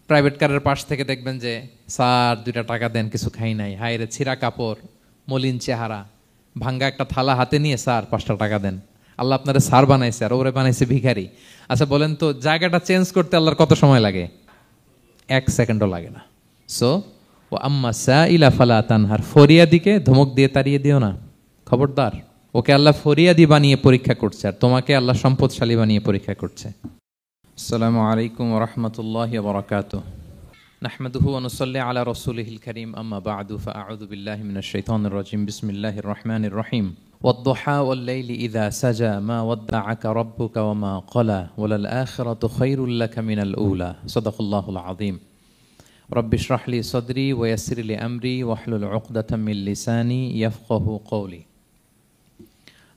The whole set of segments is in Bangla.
প্রাইভেট কারের পাশ থেকে দেখবেন যে স্যার 2টা টাকা দেন, কিছু খাই নাই, হায় রে ছিঁড়া কাপড়, মলিন চেহারা, ভাঙ্গা একটা থালা হাতে নিয়ে স্যার 5টা টাকা দেন। আল্লাহ আপনারা স্যার বানাইছে আর ওরে বানাইছে ভিখারি। আচ্ছা বলেন তো, জায়গাটা চেঞ্জ করতে আল্লাহর কত সময় লাগে? 1 সেকেন্ডও লাগে না। সো ও আম্মা সাইলা ফালা তানহার, ফরিয়াদিকে ধমক দিয়ে তাড়িয়ে দিও না, খবরদার। ওকে আল্লাহ ফরিয়াদি বানিয়ে পরীক্ষা করছে, আর তোমাকে আল্লাহ সম্পদশালী বানিয়ে পরীক্ষা করছে। আসসালামু আলাইকুম ওয়া রাহমাতুল্লাহি ওয়া বারাকাতুহু। নাহমাদুহু ওয়া নুসাল্লি আলা রাসূলিহিল কারীম, আম্মা বা'দু, ফাআউযু বিল্লাহি মিনাশ শাইতানির রাজীম। বিসমিল্লাহির রাহমানির রাহিম। ওয়াদ-দুহা ওয়াল-লাইলি ইযা সাজা মা ওয়াদ্দা'আকা রাব্বুকা ওয়া মা ক্বালা ওয়ালাল আখিরাতু খায়রুল লাকা মিনাল উলা। সাদাকাল্লাহুল আযীম। রব্বি ইশরাহ লি সাদরি ওয়া ইয়াসসির লি আমরি ওয়াহলুল উকদাতাম মিন লিসানি ইয়াফকাহু কওলি।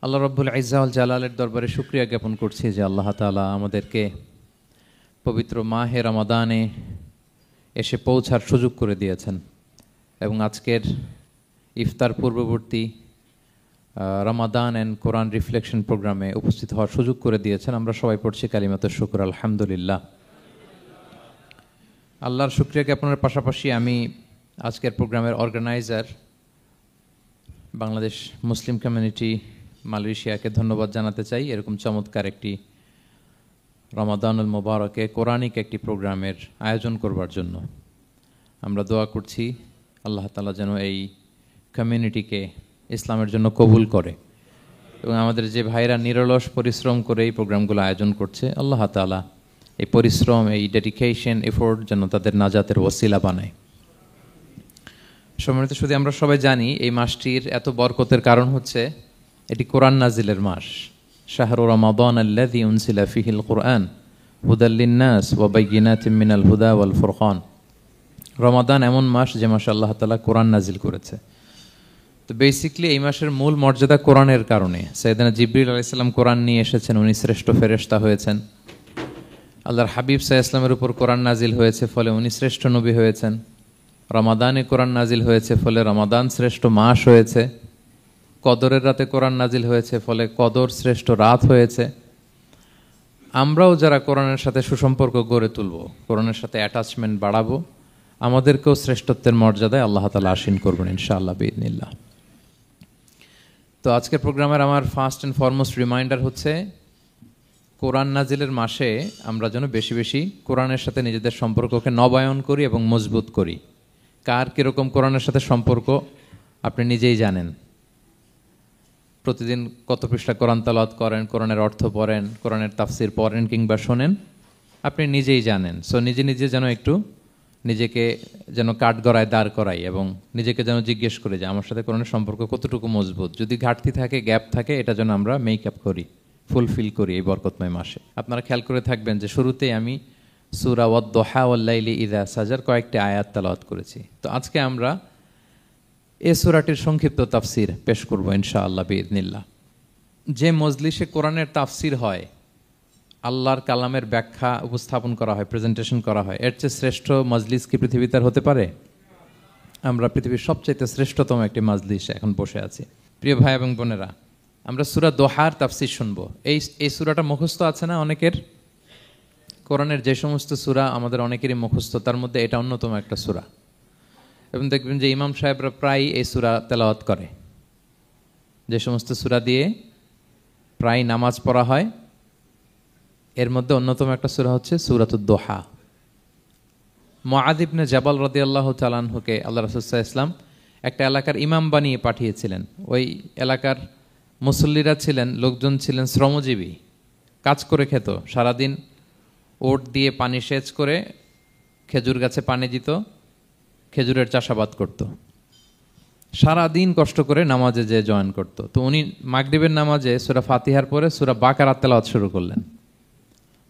আল্লাহ রাব্বুল ইজ্জা ওয়াল জালালের দরবারে শুকরিয়া জ্ঞাপন করছি যে আল্লাহ তাআলা আমাদেরকে পবিত্র মাহে রমাদানে এসে পৌঁছার সুযোগ করে দিয়েছেন এবং আজকের ইফতার পূর্ববর্তী রমাদান অ্যান্ড কোরআন রিফ্লেকশন প্রোগ্রামে উপস্থিত হওয়ার সুযোগ করে দিয়েছেন। আমরা সবাই পড়ছি কালিমাতে শুকর, আলহামদুলিল্লাহ। আল্লাহর শুকরিয়া জ্ঞাপনের পাশাপাশি আমি আজকের প্রোগ্রামের অর্গানাইজার বাংলাদেশ মুসলিম কমিউনিটি মালয়েশিয়াকে ধন্যবাদ জানাতে চাই, এরকম চমৎকার একটি রমাদানুল মুবারকে কোরআনিক একটি প্রোগ্রামের আয়োজন করবার জন্য। আমরা দোয়া করছি আল্লাহ তাআলা যেন এই কমিউনিটিকে ইসলামের জন্য কবুল করে এবং আমাদের যে ভাইরা নিরলস পরিশ্রম করে এই প্রোগ্রামগুলো আয়োজন করছে, আল্লাহ তাআলা এই পরিশ্রম, এই ডেডিকেশন, এফোর্ট যেন তাদের নাজাতের ওসিলা বানায়। সম্মানিত শুধু আমরা সবাই জানি এই মাসটির এত বরকতের কারণ হচ্ছে এটি কোরআন নাজিলের মাস। শাহরু রমাদান আল্লাযী উনজিলা ফীহিল কুরআন হুদাল লিন-নাস ওয়া বাইয়িনাতিম মিনাল হুদা ওয়াল ফুরকান। রমাদান এমন মাস যে মাসে আল্লাহ তাআলা কোরআন নাজিল করেছে। তো বেসিক্যালি এই মাসের মূল মর্যাদা কোরআনের কারণে। সাইয়েদনা জিবরিল আলাইহিস সালাম কোরআন নিয়ে এসেছেন, উনি শ্রেষ্ঠ ফেরেশতা হয়েছেন। আল্লাহর হাবিব সাল্লাল্লাহু আলাইহি ওয়াসাল্লামের উপর কোরআন নাজিল হয়েছে, ফলে উনি শ্রেষ্ঠ নবী হয়েছেন। রমাদানে কোরআন নাজিল হয়েছে, ফলে রমাদান শ্রেষ্ঠ মাস হয়েছে। কদরের রাতে কোরআন নাজিল হয়েছে, ফলে কদর শ্রেষ্ঠ রাত হয়েছে। আমরাও যারা কোরআনের সাথে সুসম্পর্ক গড়ে তুলব, কোরআনের সাথে অ্যাটাচমেন্ট বাড়াবো, আমাদেরকেও শ্রেষ্ঠত্বের মর্যাদায় আল্লাহ তাআলা আসীন করবেন ইনশাআল্লাহ বিইذنিল্লাহ। তো আজকের প্রোগ্রামের আমার ফার্স্ট অ্যান্ড ফরমোস্ট রিমাইন্ডার হচ্ছে কোরআন নাজিলের মাসে আমরা যেন বেশি বেশি কোরআনের সাথে নিজেদের সম্পর্ককে নবায়ন করি এবং মজবুত করি। কার কীরকম কোরআনের সাথে সম্পর্ক আপনি নিজেই জানেন। প্রতিদিন কত পৃষ্ঠা কোরআন তেলাওয়াত করেন, কোরআনের অর্থ পড়েন, কোরআনের তাফসির পড়েন কিংবা শোনেন, আপনি নিজেই জানেন। সো নিজে নিজে যেন একটু নিজেকে যেন কাঠগড়ায় দাঁড় করাই এবং নিজেকে যেন জিজ্ঞেস করি যে আমার সাথে কোরআনের সম্পর্ক কতটুকু মজবুত। যদি ঘাটতি থাকে, গ্যাপ থাকে, এটা যেন আমরা মেক আপ করি, ফুলফিল করি এই বরকতময় মাসে। আপনারা খেয়াল করে থাকবেন যে শুরুতেই আমি সূরা ওয়াদ-দুহা ওয়াল-লাইলি ইযা সাজার কয়েকটি আয়াত তেলাওয়াত করেছি। তো আজকে আমরা এই সূরাটির সংক্ষিপ্ত তাফসির পেশ করব ইনশাআল্লাহ বিইذنিল্লাহ। যে মজলিসে কোরআনের তাফসির হয়, আল্লাহর কালামের ব্যাখ্যা উপস্থাপন করা হয়, প্রেজেন্টেশন করা হয়, এর চেয়ে শ্রেষ্ঠ মজলিস কি পৃথিবীতে আর হতে পারে? আমরা পৃথিবীর সবচাইতে শ্রেষ্ঠতম একটি মজলিসে এখন বসে আছি। প্রিয় ভাই এবং বোনেরা, আমরা সূরা দোহার তাফসির শুনবো। এই সূরাটা মুখস্থ আছে না অনেকের? কোরআনের যে সমস্ত সূরা আমাদের অনেকেরই মুখস্থ, তার মধ্যে এটা অন্যতম একটা সূরা। এবং দেখবেন যে ইমাম সাহেবরা প্রায় এই সূরা তেলাওয়াত করে। যে সমস্ত সূরা দিয়ে প্রায় নামাজ পড়া হয়, এর মধ্যে অন্যতম একটা সূরা হচ্ছে সূরাতুদ দোহা। মুআয ইবনে জাবাল রাদিয়াল্লাহু তাআলা আনহুকে আল্লাহ রাসূল সাল্লাল্লাহু আলাইহি ওয়াসাল্লাম একটা এলাকার ইমাম বানিয়ে পাঠিয়েছিলেন। ওই এলাকার মুসল্লিরা ছিলেন, লোকজন ছিলেন শ্রমজীবী, কাজ করে খেত। সারাদিন ওট দিয়ে পানি সেচ করে খেজুর গাছে পানি দিত, খেজুরের চাষাবাদ করত, সারাদিন কষ্ট করে নামাজে যে জয়েন করত। তো উনি মাগরিবের নামাজে সূরা ফাতিহার পরে সূরা বাকারা তেলাওয়াত শুরু করলেন।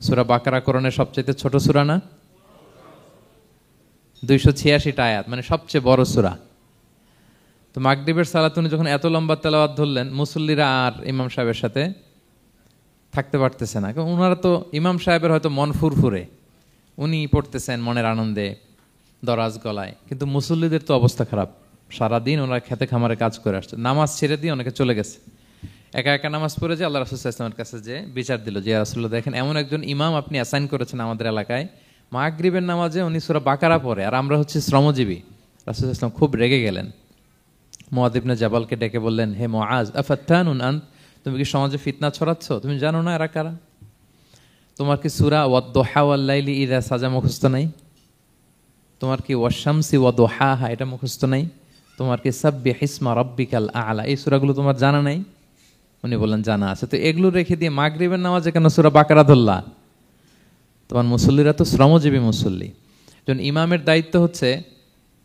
সূরা বাকারা কোরআনের সবচেয়ে ছোট সূরা না? 286টা আয়াত, মানে সবচেয়ে বড় সূরা। তো মাগরিবের সালাত উনি যখন এত লম্বা তেলাওয়াত ধরলেন, মুসল্লিরা আর ইমাম সাহেবের সাথে থাকতে পারতেছে না। কারণ ওনারা তো, ইমাম সাহেবের হয়তো মন ফুরফুরে, উনি পড়তেছেন মনের আনন্দে দরাজ গলায়, কিন্তু মুসল্লিদের তো অবস্থা খারাপ। সারাদিন ওনারা খেতে খামারে কাজ করে আসছে, নামাজ ছেড়ে দিয়ে অনেকে চলে গেছে। একা একা নামাজ পড়ে যে আল্লাহ রাসূল সাল্লাল্লাহু আলাইহি ওয়াসাল্লামের কাছে যে বিচার দিল যে রাসূলুল্লাহ, দেখেন এমন একজন ইমাম আপনি অ্যাসাইন করেছেন আমাদের এলাকায়, মাগরিবের নামাজে উনি সূরা বাকারা পড়ে, আর আমরা হচ্ছে শ্রমজীবী। রাসূল সাল্লাল্লাহু আলাইহি ওয়াসাল্লাম খুব রেগে গেলেন, মুআয ইবনে জাবালকে ডেকে বললেন, হে মুআয, আফাত্তানুন আন্ত, তুমি কি সমাজে ফিতনা ছড়াচ্ছ? তুমি জানো না এরা কারা? তোমার কি সূরা ওয়াদ-দুহা ওয়াল-লাইলি ইযা সাজা মুখস্থ নাই? তোমার কি ওয়াশ-শামসি ওয়া-দুহাহা এটা মুখস্থ নাই? তোমার কি সাব্বিহিসমা রাব্বিকাল আ'লা এই সূরাগুলো তোমার জানা নাই? উনি বললেন জানা আছে। তো এগুলো রেখে দিয়ে মাগরিবের নামাজে কেন সূরা বাকারা ধরলা? তোমার মুসল্লিরা তো শ্রমজীবী মুসল্লি। যখন ইমামের দায়িত্ব হচ্ছে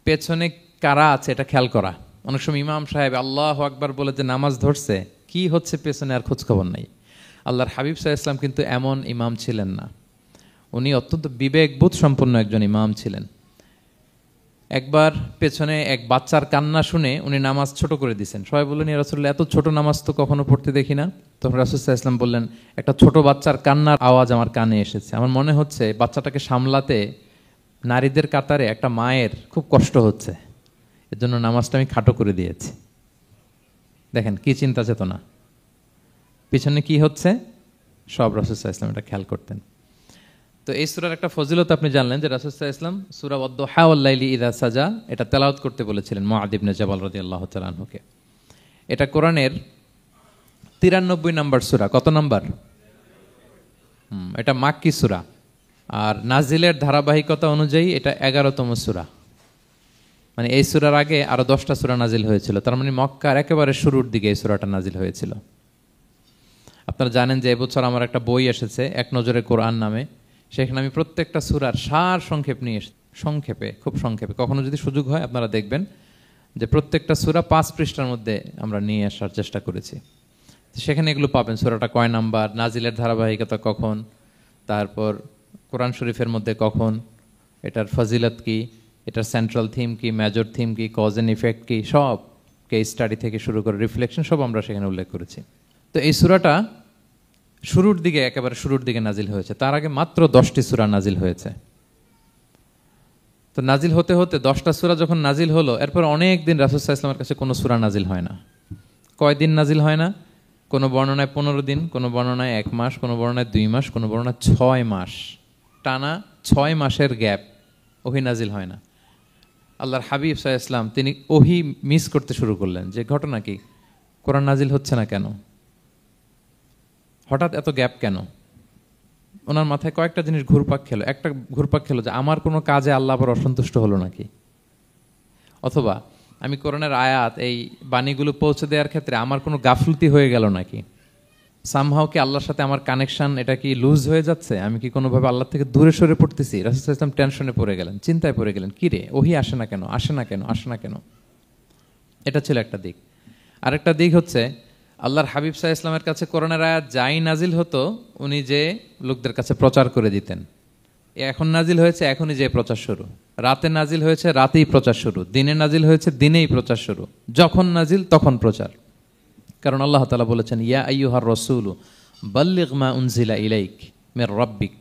পেছনে কারা আছে এটা খেয়াল করা। অনেক সময় ইমাম সাহেব আল্লাহু আকবার বলে যে নামাজ ধরছে, কি হচ্ছে পেছনে আর খোঁজখবর নাই। আল্লাহর হাবিব সাল্লাল্লাহু আলাইহি ওয়াসাল্লাম কিন্তু এমন ইমাম ছিলেন না, উনি অত্যন্ত বিবেকবোধ সম্পন্ন একজন ইমাম ছিলেন। একবার পেছনে এক বাচ্চার কান্না শুনে উনি নামাজ ছোট করে দিয়েছেন। সবাই বললেন, ইয়া রাসূলুল্লাহ, এত ছোট নামাজ তো কখনো পড়তে দেখি না। তখন রাসূল সাল্লাল্লাহু আলাইহি ওয়াসাল্লাম বললেন, একটা ছোট বাচ্চার কান্নার আওয়াজ আমার কানে এসেছে, আমার মনে হচ্ছে বাচ্চাটাকে সামলাতে নারীদের কাতারে একটা মায়ের খুব কষ্ট হচ্ছে, এর জন্য নামাজটা আমি খাটো করে দিয়েছি। দেখেন কি চিন্তা চেতনা, পিছনে কি হচ্ছে সব রাসূল সাল্লাল্লাহু আলাইহি ওয়াসাল্লাম এটা খেয়াল করতেন। তো এই সূরার একটা ফজিলত আপনি জানলেন যে রাসূল সাল্লাল্লাহু আলাইহি ওয়াসাল্লাম সূরা ওয়াদ-দুহা ওয়াল-লাইলি ইযা সাজা এটা তেলাওয়াত করতে বলেছিলেন মুআয ইবনে জাবাল রাদিয়াল্লাহু তাআলা আনহুকে। এটা কোরআনের 93 নম্বর সূরা। কত নম্বর? এটা মাক্কি সূরা, আর নাজিলের ধারাবাহিকতা অনুযায়ী এটা 11তম সূরা। মানে এই সূরার আগে আরো 10টা সূরা নাজিল হয়েছিল, তার মানে মক্কার একেবারে শুরুর দিকে এই সূরাটা নাজিল হয়েছিল। আপনারা জানেন যে এবছর আমার একটা বই এসেছে এক নজরে কোরআন নামে, সেখানে আমি প্রত্যেকটা সূরার সার সংক্ষেপ নিয়ে সংক্ষেপে, খুব সংক্ষেপে, কখনো যদি সুযোগ হয় আপনারা দেখবেন যে প্রত্যেকটা সূরা 5 পৃষ্ঠার মধ্যে আমরা নিয়ে আসার চেষ্টা করেছি। সেখানে এগুলো পাবেন, সূরাটা কয় নাম্বার, নাজিলের ধারাবাহিকতা কখন, তারপর কোরআন শরীফের মধ্যে কখন, এটার ফজিলত কি, এটার সেন্ট্রাল থিম কি, মেজর থিম কি, কজ এন্ড ইফেক্ট কি, সব কেস স্টাডি থেকে শুরু করে রিফ্লেকশন সব আমরা সেখানে উল্লেখ করেছি। তো এই সূরাটা শুরুর দিকে, একেবারে শুরুর দিকে নাজিল হয়েছে, তার আগে মাত্র 10টি সূরা নাজিল হয়েছে। তো নাজিল হতে হতে 10টা সূরা যখন নাজিল হলো, এরপর অনেক দিন রাসূল সাল্লাল্লাহু আলাইহি ওয়াসাল্লামের কাছে কোনো সূরা নাজিল হয় না। কয়দিন নাজিল হয় না? কোনো বর্ণনায় 15 দিন, কোনো বর্ণনায় 1 মাস, কোনো বর্ণনায় 2 মাস, কোনো বর্ণনায় 6 মাস, টানা 6 মাসের গ্যাপ ওহী নাজিল হয় না। আল্লাহর হাবিব সাল্লাল্লাহু আলাইহি ওয়াসাল্লাম তিনি ওহী মিস করতে শুরু করলেন, যে ঘটনা কি, কোরআন নাজিল হচ্ছে না কেন, হঠাৎ এত গ্যাপ কেন? ওনার মাথায় কয়েকটা জিনিস ঘুরপাক খেলো। একটা ঘুরপাক খেলো যে আমার কোনো কাজে আল্লাহ আবার অসন্তুষ্ট হলো নাকি, অথবা আমি কোরআনের আয়াত এই বাণীগুলো পৌঁছে দেওয়ার ক্ষেত্রে আমার কোনো গাফলতি হয়ে গেল নাকি, সামহাও কি আল্লাহর সাথে আমার কানেকশন এটা কি লুজ হয়ে যাচ্ছে, আমি কি কোনোভাবে আল্লাহ থেকে দূরে সরে পড়তেছি। রাসূল সাল্লাল্লাহু আলাইহি ওয়াসাল্লাম টেনশনে পড়ে গেলেন, চিন্তায় পড়ে গেলেন, কি রে ওহী আসে না কেন, আসে না কেন, আসে না কেন। এটা ছিল একটা দিক। আরেকটা দিক হচ্ছে আল্লাহর হাবিব সাল্লাল্লাহু আলাইহি ওয়াসাল্লামের কাছে কোরআনের আয়াত যাই নাজিল হতো উনি যে লোকদের কাছে প্রচার করে দিতেন। এখন নাজিল হয়েছে এখনই যে প্রচার শুরু, রাতে নাজিল হয়েছে রাতেই প্রচার শুরু, দিনে নাজিল হয়েছে দিনেই প্রচার শুরু, যখন নাজিল তখন প্রচার। কারণ আল্লাহ তাআলা বলেছেন, ইয়া আইয়ুহার রাসূলু বাল্লিগ মা উনজিলা ইলাইক মির রাব্বিক,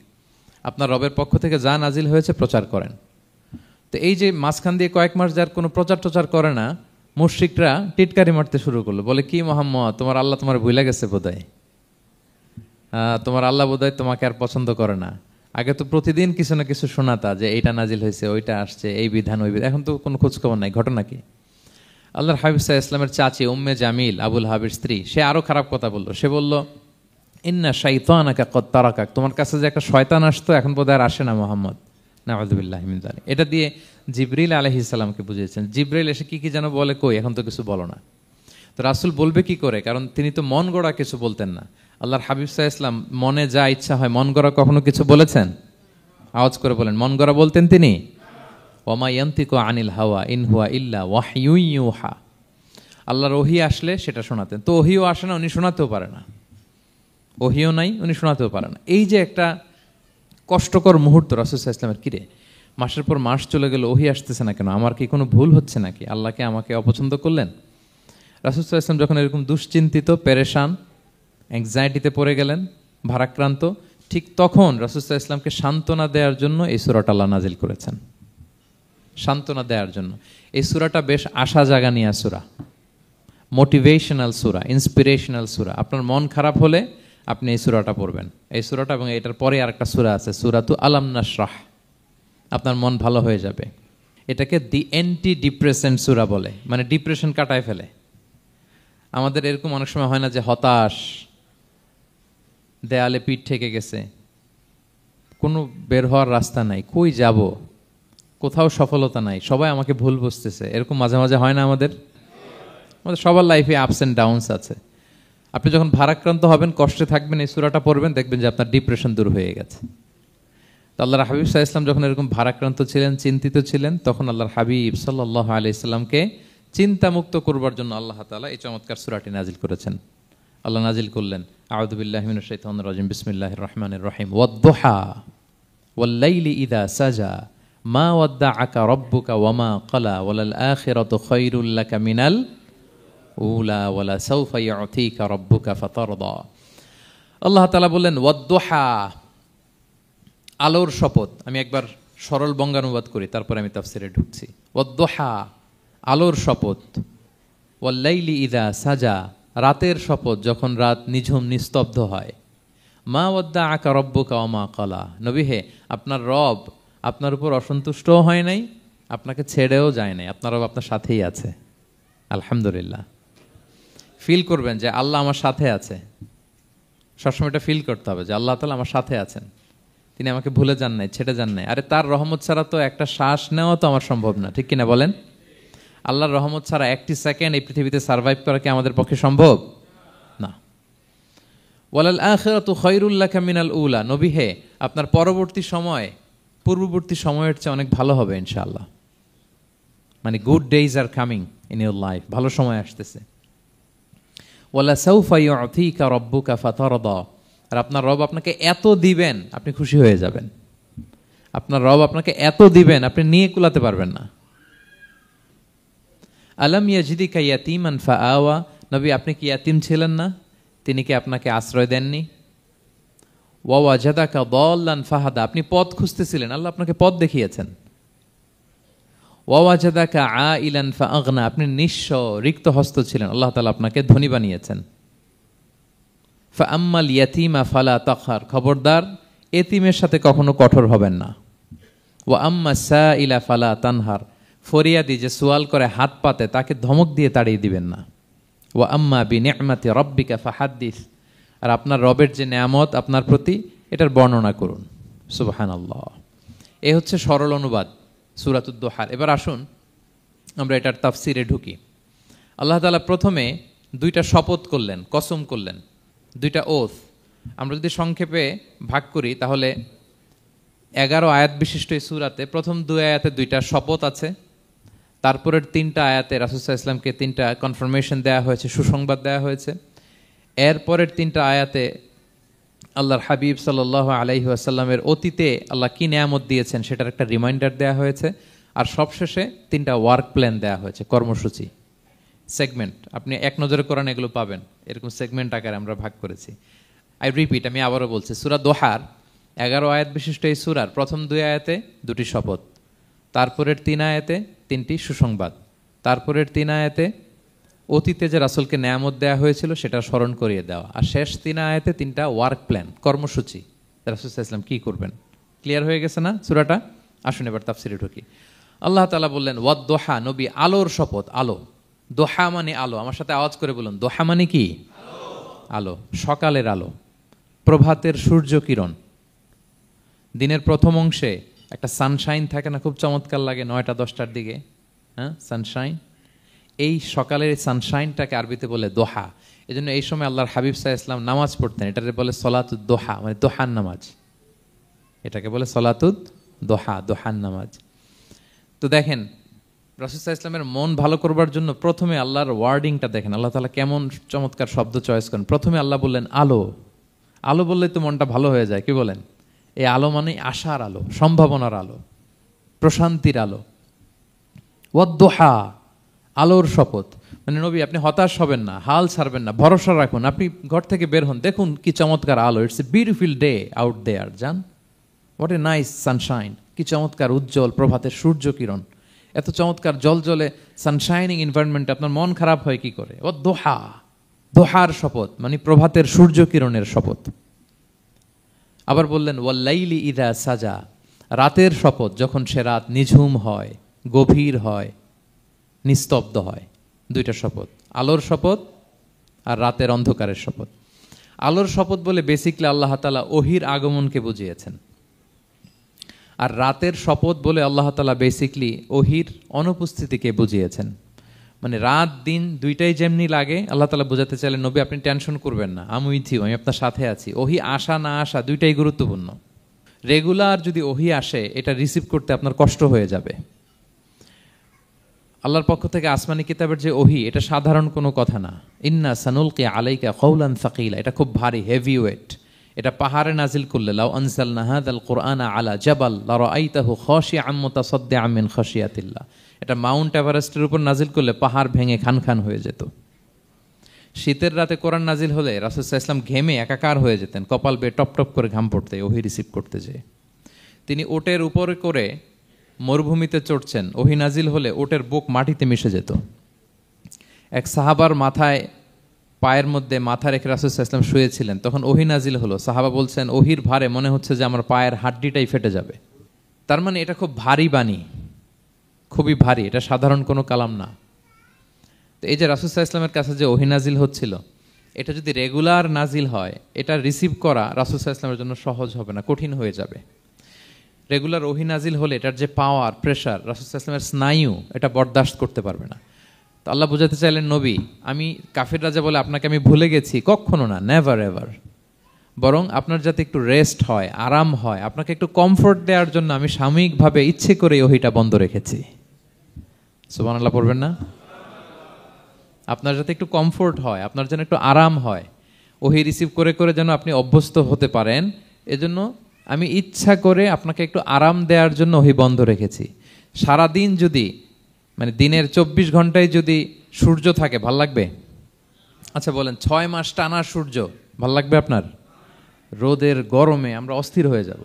আপনার রবের পক্ষ থেকে যা নাজিল হয়েছে প্রচার করেন। তো এই যে মাঝখান দিয়ে কয়েক মাস যার কোনো প্রচার টচার করে না, মুশরিকরা টিটকারি মারতে শুরু করলো, বলে কি মুহাম্মদ, তোমার আল্লাহ তোমার ভুলে গেছে বোধহয়, তোমার আল্লাহ বোধহয় তোমাকে আর পছন্দ করে না। আগে তো প্রতিদিন কিছু না কিছু শোনাতা যে এইটা নাজিল হয়েছে, ওইটা আসছে, এই বিধান ওই বিধান, এখন তো কোনো খোঁজখবর নাই। ঘটনা কি? আল্লাহর হাবিব সাল্লাল্লাহু আলাইহি ওয়াসাল্লামের চাচি উম্মে জামিল, আবুল হাবির স্ত্রী, সে আরো খারাপ কথা বলল। সে বলল, ইন্না শাইতানাকা কদ তারাকাক, তোমার কাছে যে একটা শয়তান আসতো এখন বোধহয় আর আসে না মুহাম্মদ, নাউযুবিল্লাহি মিন যালিক। এটা দিয়ে জিবরিল আলাইহিস সালামকে বুঝিয়েছেন। জিবরিল এসে কি কি যেন বলে, কই এখন তো কিছু বলো না। তো রাসূল বলবে কি করে, কারণ তিনি তো মন গড়া কিছু বলতেন না। আল্লাহর হাবিব সাল্লাল্লাহু আলাইহি ওয়াসাল্লাম মনে যা ইচ্ছা হয়, মন গড়া কখনো কিছু বলেছেন? আওয়াজ করে বলেন, মন গড়া বলতেন তিনি? ওমা ইয়ান্তিকু আনিল হাওয়া ইন হুয়া ইল্লা ওয়াহয়ুন ইউহা, আল্লাহর ওহী আসলে সেটা শোনাতেন। তো ওহীও আসে না, উনি শোনাতেও পারে না, ওহীও নাই, উনি শোনাতেও পারে না। এই যে একটা কষ্টকর মুহূর্ত রাসূল সাল্লাল্লাহু আলাইহি ওয়াসাল্লামের, কিরে মাসের পর মাস চলে গেল, ওহী আসতেছে না কেন, আমার কি কোনো ভুল হচ্ছে নাকি, আল্লাহকে আমাকে অপছন্দ করলেন? রাসূল সাল্লাল্লাহু আলাইহি ওয়াসাল্লাম যখন এরকম দুশ্চিন্তিত, পেরেশান, অ্যাংজাইটিতে পড়ে গেলেন, ভারাক্রান্ত, ঠিক তখন রাসূল সাল্লাল্লাহু আলাইহি ওয়াসাল্লামকে সান্ত্বনা দেওয়ার জন্য এই সূরাটা আল্লাহ নাজিল করেছেন। সান্ত্বনা দেওয়ার জন্য এই সূরাটা বেশ আশা জাগানিয়া সূরা, মোটিভেশনাল সূরা, ইন্সপিরেশনাল সূরা। আপনার মন খারাপ হলে আপনি এই সূরাটা পড়বেন, এই সূরাটা, এবং এটার পরে আরেকটা সূরা আছে, সূরাতু আলাম নাশরাহ, আপনার মন ভালো হয়ে যাবে। এটাকে দি অ্যান্টি ডিপ্রেসেন্ট সূরা বলে, মানে ডিপ্রেশন কাটায় ফেলে। আমাদের এরকম অনেক সময় হয় না যে হতাশ, দেয়ালে পিঠ ঠেকে গেছে, কোনো বের হওয়ার রাস্তা নাই, কই যাব, কোথাও সফলতা নাই, সবাই আমাকে ভুল বুঝতেছে, এরকম মাঝে মাঝে হয় না আমাদের? আমাদের সবার লাইফে আপস অ্যান্ড ডাউনস আছে। আপনি যখন ভারাক্রান্ত হবেন, কষ্টে থাকবেন, এই সূরাটা পড়বেন, দেখবেন যে আপনার ডিপ্রেশন দূর হয়ে গেছে। তো আল্লাহর হাবিব সাল্লাল্লাহু আলাইহি ওয়াসাল্লাম যখন এরকম ভারাক্রান্ত ছিলেন, চিন্তিত ছিলেন, তখন আল্লাহর হাবিব সাল্লাল্লাহু আলাইহি সাল্লামকে চিন্তামুক্ত করবার জন্য আল্লাহ তাআলা এই চমৎকার সূরাটি নাজিল করেছেন। আল্লাহ নাজিল করলেন, আউযু বিল্লাহি মিনাশ শাইতানির রাজিম, বিসমিল্লাহির রহমানির রহিম, ওয়াদ-দুহা ওয়াল-লাইলি ইযা সাজা মা ওয়াদ্দাআকা রাব্বুকা ওয়া মা ক্বালা ওয়ালাল আখিরাতু খায়রুল লাকা মিনাল উলা ওয়ালা সাউফা ইউতিকা রাব্বুকা ফাতারদা। আল্লাহ তাআলা বললেন ওয়াদ-দুহা, আলোর শপথ। আমি একবার সরল বঙ্গানুবাদ করি, তারপরে আমি তাফসিরে ঢুকছি। ওয়াদ-দুহা, আলোর শপথ। ওয়াল-লাইলি ইযা সাজা, রাতের শপথ, যখন রাত নিঝুম নিস্তব্ধ হয়। মা ওয়াদ্দাআকা রাব্বুকা ওয়া মা ক্বালা, নবী হে, আপনার রব আপনার উপর অসন্তুষ্টও হয় নাই, আপনাকে ছেড়েও যায় নাই, আপনার রব আপনার সাথেই আছে। আলহামদুলিল্লাহ। ফিল করবেন যে আল্লাহ আমার সাথে আছে। সবসময় এটা ফিল করতে হবে যে আল্লাহ তাআলা আমার সাথে আছেন, তিনি আমাকে ভুলে যান নাই, ছেড়ে যান নাই। আরে তার রহমত ছাড়া তো একটা শ্বাস নেওয়া তো আমার সম্ভব না, ঠিক কিনা বলেন? আল্লাহর রহমত ছাড়া একটি সেকেন্ড এই পৃথিবীতে সার্ভাইভ করা কি আমাদের পক্ষে সম্ভব না? ওয়ালাল আখিরাতু খায়রুল লাকা মিনাল উলা, নবী হে, আপনার পরবর্তী সময় পূর্ববর্তী সময়ের চেয়ে অনেক ভালো হবে ইনশাআল্লাহ। মানে good days are coming in your life, ভালো সময় আসতেছে। ওয়ালা সাউফা ইউতিকা রাব্বুকা ফাতারদা, আর আপনার রব আপনাকে এত দিবেন আপনি খুশি হয়ে যাবেন। আপনার রব আপনাকে এত দিবেন আপনি নিয়ে কুলাতে পারবেন না। আলাম ইয়াজিদিকা ইয়াতীমান ফাআওয়া, নবী আপনি কি ইয়াতীম ছিলেন না? তিনি কি আপনাকে আশ্রয় দেননি? ওয়া ওয়াজাদাকা দাল্লান ফাহাদা, আপনি পথ খুঁজতেছিলেন, আল্লাহ আপনাকে পথ দেখিয়েছেন। ওয়া ওয়াজাদাকা আইলান ফাআগনা, আপনি নিঃস্ব রিক্ত হস্ত ছিলেন, আল্লাহ তাআলা আপনাকে ধনী বানিয়েছেন। ফাআম্মাল ইয়াতীমা ফালা তাকহার, খবরদার এতিমের সাথে কখনো কঠোর হবেন না। ওয়া আম্মা সাইলা ফালা তানহার, ফরিয়াদি যে সুয়াল করে হাত পাতে তাকে ধমক দিয়ে তাড়িয়ে দিবেন না। ওয়া আম্মা বিনি'মাতি রাব্বিকা ফাহাদ্দিস, আর আপনার রবের যে নেয়ামত আপনার প্রতি, এটার বর্ণনা করুন। সুবহানাল্লাহ। এ হচ্ছে সরল অনুবাদ সূরাতুদ দুহার। এবার আসুন আমরা এটার তাফসিরে ঢুকি। আল্লাহ তাআলা প্রথমে দুইটা শপথ করলেন, কসম করলেন, দুইটা ওথ। আমরা যদি সংক্ষেপে ভাগ করি তাহলে 11 আয়াত বিশিষ্ট এই সূরাতে প্রথম 2 আয়াতে দুইটা শপথ আছে, তারপরের 3টা আয়াতে রাসূল সাল্লাল্লাহু আলাইহি ওয়াসাল্লামকে 3টা কনফার্মেশন দেওয়া হয়েছে, সুসংবাদ দেওয়া হয়েছে। এরপরের 3টা আয়াতে আল্লাহর হাবিব সাল্লাল্লাহু আলাইহি ওয়াসাল্লামের অতীতে আল্লাহ কি নেয়ামত দিয়েছেন সেটার একটা রিমাইন্ডার দেওয়া হয়েছে। আর সবশেষে 3টা ওয়ার্ক প্ল্যান দেওয়া হয়েছে, কর্মসূচি, সেগমেন্ট। আপনি এক নজরে কোরআন এগুলো পাবেন, এরকম সেগমেন্ট আকারে আমরা ভাগ করেছি। আই রিপিট, আমি আবারও বলছি, সূরা দোহার 11 আয়াত বিশিষ্ট এই সূরার প্রথম 2 আয়াতে 2টি শপথ, তারপরের 3 আয়াতে 3টি সুসংবাদ, তারপরের 3 আয়াতে অতীতে যে রাসূলকে নেয়ামত দেওয়া হয়েছিল সেটা স্মরণ করিয়ে দেওয়া, আর শেষ 3 আয়াতে 3টা ওয়ার্ক প্ল্যান, কর্মসূচি, রাসূল সাল্লাল্লাহু আলাইহি ওয়াসাল্লাম কি করবেন। ক্লিয়ার হয়ে গেছে না সূরাটা? আসুন এবার তাফসিরে ঢুকি। আল্লাহ তাআলা বললেন ওয়াদ-দুহা, নবী আলোর শপথ। আলো, দোহা মানে আলো। আমার সাথে আওয়াজ করে বলুন, দোহা মানে কি? আলো, সকালের আলো, প্রভাতের সূর্য কিরণ। দিনের প্রথম অংশে একটা সানশাইন থাকে না, খুব চমৎকার লাগে 9টা 10টার দিকে, হ্যাঁ, সানশাইন। এই সকালের সানশাইনটাকে আরবিতে বলে দোহা। এই জন্য এই সময় আল্লাহর হাবিব সাল্লাল্লাহু আলাইহি ওয়াসাল্লাম নামাজ পড়তেন, এটাকে বলে সলাতুদ দোহা, মানে দোহার নামাজ। এটাকে বলে সলাতুদ দোহা, দোহার নামাজ। তো দেখেন রাসূল সাল্লাল্লাহু আলাইহি ওয়াসাল্লামের মন ভালো করবার জন্য প্রথমে আল্লাহর ওয়ার্ডিংটা দেখেন, আল্লাহ তাআলা কেমন চমৎকার শব্দ চয়েস করেন। প্রথমে আল্লাহ বললেন আলো। আলো বললেই তো মনটা ভালো হয়ে যায়, কি বলেন? এই আলো মানে আশার আলো, সম্ভাবনার আলো, প্রশান্তির আলো। ওয়াদ-দুহা, আলোর শপথ। মানে নবী আপনি হতাশ হবেন না, হাল ছাড়বেন না, ভরসা রাখুন। আপনি ঘর থেকে বের হন, দেখুন কি চমৎকার আলো। It's a beautiful day out there, জান, হোয়াট এ নাইস সানশাইন। কি চমৎকার উজ্জ্বল প্রভাতের সূর্য কিরণ, এত চমৎকার জলজলে সানশাইনিং এনভায়রনমেন্টে আপনার মন খারাপ হয় কি করে? ওয়াদ-দুহা, দোহার শপথ মানে প্রভাতের সূর্য কিরণের শপথ। আবার বললেন ওয়াল-লাইলি ইযা সাজা, রাতের শপথ, যখন সে রাত নিঝুম হয়, গভীর হয়, নিস্তব্ধ হয়, দুইটা শপথ, আলোর শপথ আর রাতের অন্ধকারের শপথ। আলোর শপথ বলে বেসিকলি আল্লাহ তাআলা ওহির আগমনকে বুঝিয়েছেন, আর রাতের শপথ বলে আল্লাহ তাআলা বেসিকলি ওহির অনুপস্থিতিকে বুঝিয়েছেন। মানে রাত দিন দুইটাই যেমনি লাগে, আল্লাহ তাআলা বোঝাতে চাইলেন নবী আপনি টেনশন করবেন না, আমি উইথ ইউ, আমি আপনার সাথে আছি। ওহি আসা না আসা দুইটাই গুরুত্বপূর্ণ। রেগুলার যদি ওহি আসে, এটা রিসিভ করতে আপনার কষ্ট হয়ে যাবে। আল্লাহর পক্ষ থেকে আসমানি কিতাবের যে ওহি, এটা সাধারণ কোনো কথা না। ইন্না সানুলকি আলাইকা কওলান সাকিলা, এটা খুব ভারী, হেভি ওয়েট। এটা পাহাড়ে নাজিল করলে, লাউ আনজালনা হাযাল কুরআনা আলা জাবাল লারাআইতাহু খাশিআম মুতাসাদ্দিআম মিন খাশিয়াতিল্লাহ, এটা মাউন্ট এভারেস্টের উপর নাজিল করলে পাহাড় ভেঙে খান খান হয়ে যেত। শীতের রাতে কোরআন নাজিল হলে রাসূল সাল্লাল্লাহু আলাইহি ওয়াসাল্লাম ঘেমে একাকার হয়ে যেতেন, কপাল বেয়ে টপ টপ করে ঘাম পড়তে ওহি রিসিভ করতে যেয়ে। তিনি ওটের উপরে করে মরুভূমিতে চড়ছেন, ওহি নাজিল হলে ওটের বুক মাটিতে মিশে যেত। এক সাহাবার মাথায়, পায়ের মধ্যে মাথা রেখে রাসূল সাল্লাল্লাহু আলাইহি ওয়াসাল্লাম শুয়েছিলেন, তখন ওহি নাজিল হলো। সাহাবা বলছেন ওহির ভারে মনে হচ্ছে যে আমার পায়ের হাড্ডিটাই ফেটে যাবে। তার মানে এটা খুব ভারী বাণী, খুবই ভারী, এটা সাধারণ কোনো কালাম না। তো এই যে রাসূল সাল্লাল্লাহু আলাইহি ওয়াসাল্লামের কাছে যে ওহি নাজিল হচ্ছিল, এটা যদি রেগুলার নাজিল হয়, এটা রিসিভ করা রাসূল সাল্লাল্লাহু আলাইহি ওয়াসাল্লামের জন্য সহজ হবে না, কঠিন হয়ে যাবে। রেগুলার ওহি নাজিল হলে এটার যে পাওয়ার, প্রেশার, রাসূল সাল্লাল্লাহু আলাইহি ওয়াসাল্লামের স্নায়ু এটা বরদাস্ত করতে পারবে না। তো আল্লাহ বোঝাতে চাইলেন নবী, আমি কাফির রাজা বলে আপনাকে আমি ভুলে গেছি, কখনো না, নেভার এভার। বরং আপনার যাতে একটু রেস্ট হয়, আরাম হয়, আপনাকে একটু কমফোর্ট দেওয়ার জন্য আমি সাময়িকভাবে ইচ্ছে করে ওহিটা বন্ধ রেখেছি। সুবহানাল্লাহ পড়বেন না? আপনার যাতে একটু কমফোর্ট হয়, আপনার যেন একটু আরাম হয়, ওহি রিসিভ করে করে যেন আপনি অভ্যস্ত হতে পারেন, এজন্য আমি ইচ্ছা করে আপনাকে একটু আরাম দেওয়ার জন্য ওহি বন্ধ রেখেছি। সারাদিন যদি, মানে দিনের 24 ঘন্টায় যদি সূর্য থাকে, ভাল লাগবে? আচ্ছা বলেন, 6 মাস টানা সূর্য ভাল লাগবে আপনার? রোদের গরমে আমরা অস্থির হয়ে যাব।